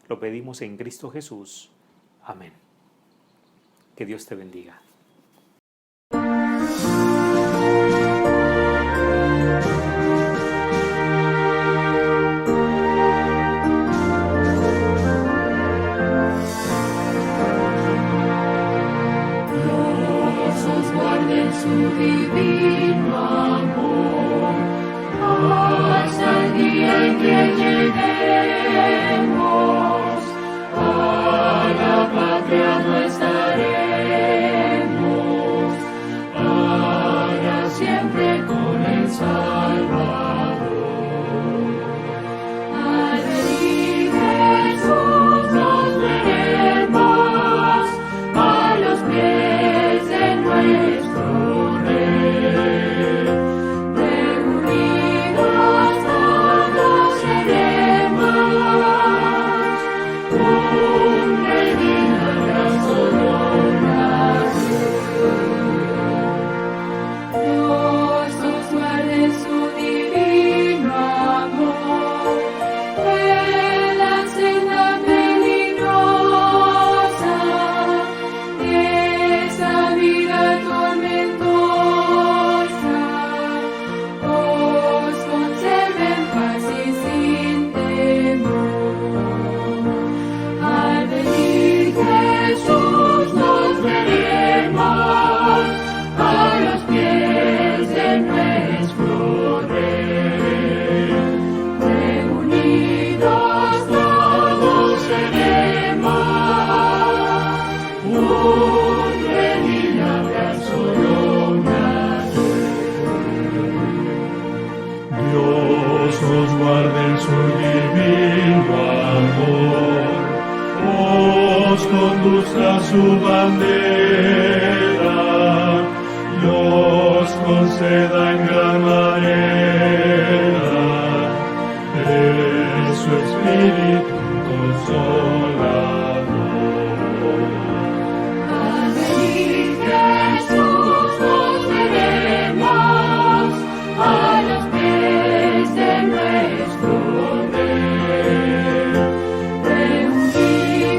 Lo pedimos en Cristo Jesús. Amén. Que Dios te bendiga. Su divino amor, hasta el día en que lleguemos a la patria no estaremos, para siempre con el Salvador. Al venir Jesús nos veremos a los pies de nuestro conduzca su bandera, los conceda en gran manera de su espíritu consolador. Al venir Jesús nos veremos a los pies de nuestro Rey, reunidos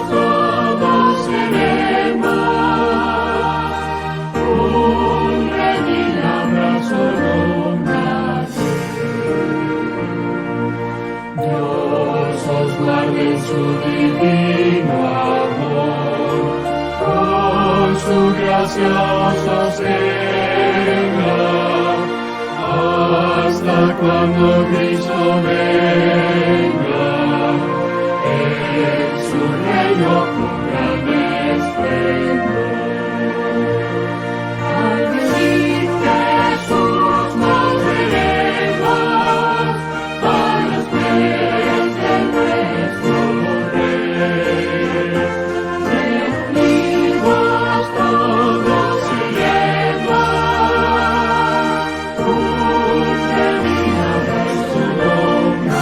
todos seremos, un redil abrazo nos nace. Dios os guarde en su divino amor, con su gracia os sostenga, hasta cuando Cristo venga. su reino con gran esplendor. Al venir Jesús nos veremos a los pies de nuestro Rey. Reunidos todos y demás, terminamos su nombre.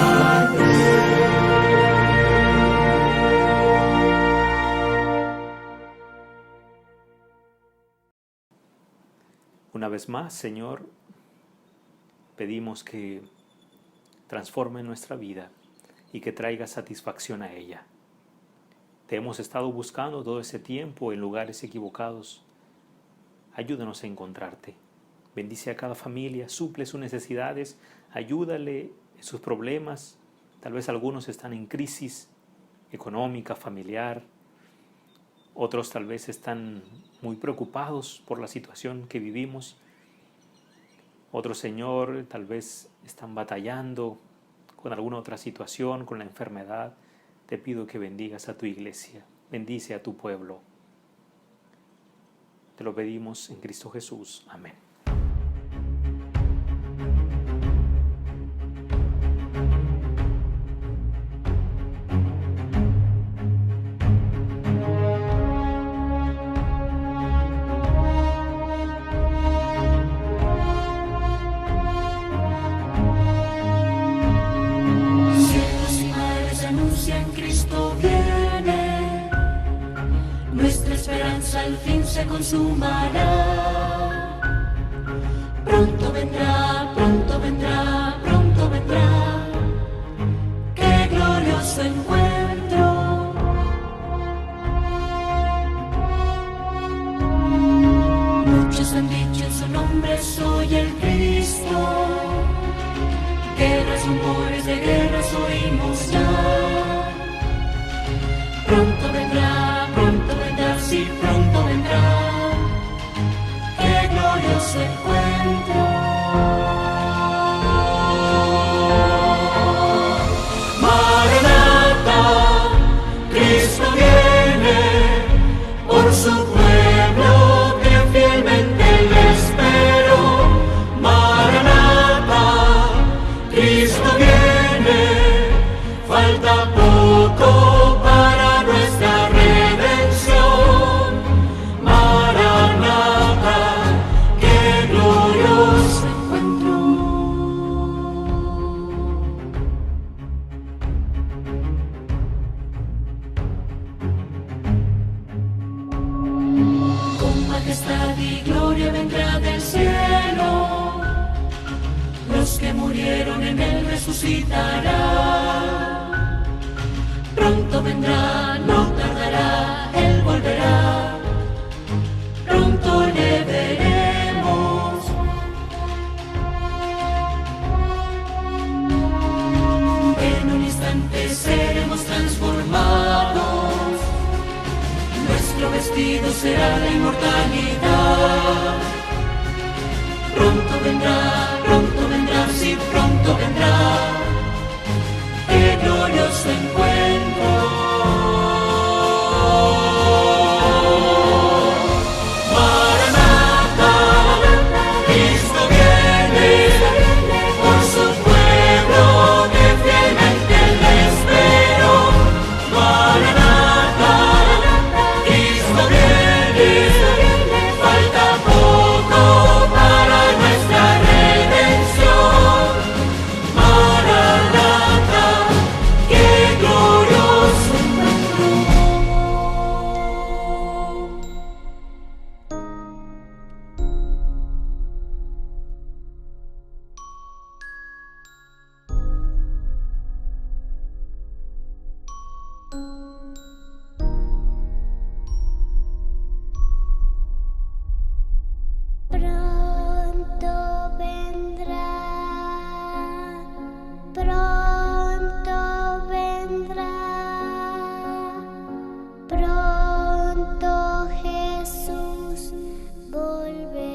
Una vez más, Señor, pedimos que transforme nuestra vida y que traiga satisfacción a ella. Te hemos estado buscando todo ese tiempo en lugares equivocados. Ayúdanos a encontrarte. Bendice a cada familia, suple sus necesidades, ayúdale en sus problemas. Tal vez algunos están en crisis económica, familiar. Otros tal vez están muy preocupados por la situación que vivimos. Otros, Señor, tal vez están batallando con alguna otra situación, con la enfermedad. Te pido que bendigas a tu iglesia, bendice a tu pueblo. Te lo pedimos en Cristo Jesús. Amén. Ciegos y mares anuncian Cristo viene, nuestra esperanza al fin se consumará. Pronto vendrá, pronto vendrá, pronto vendrá. Qué glorioso encuentro. Muchos han dicho en su nombre soy el Cristo. Guerras, rumores de guerras oímos ya. Pronto vendrá, sí, pronto vendrá. Qué glorioso encuentro. Maranatha, Cristo viene por su pueblo que fielmente le espero. Maranatha, Cristo viene, falta poco para nuestra redención. Maranatha, qué glorioso encuentro. Con majestad y gloria vendrá del cielo. Los que murieron en él resucitará. Pronto vendrá, no tardará, él volverá. Pronto le veremos. En un instante seremos transformados. Nuestro vestido será la inmortalidad. Pronto vendrá, sí, pronto vendrá. Qué glorioso encuentro. Maranatha, Cristo viene por su pueblo que fielmente le espero. Maranatha, Cristo viene, falta poco para nuestra redención. Maranatha, qué glorioso encuentro. Pronto vendrá, pronto vendrá, pronto Jesús volverá.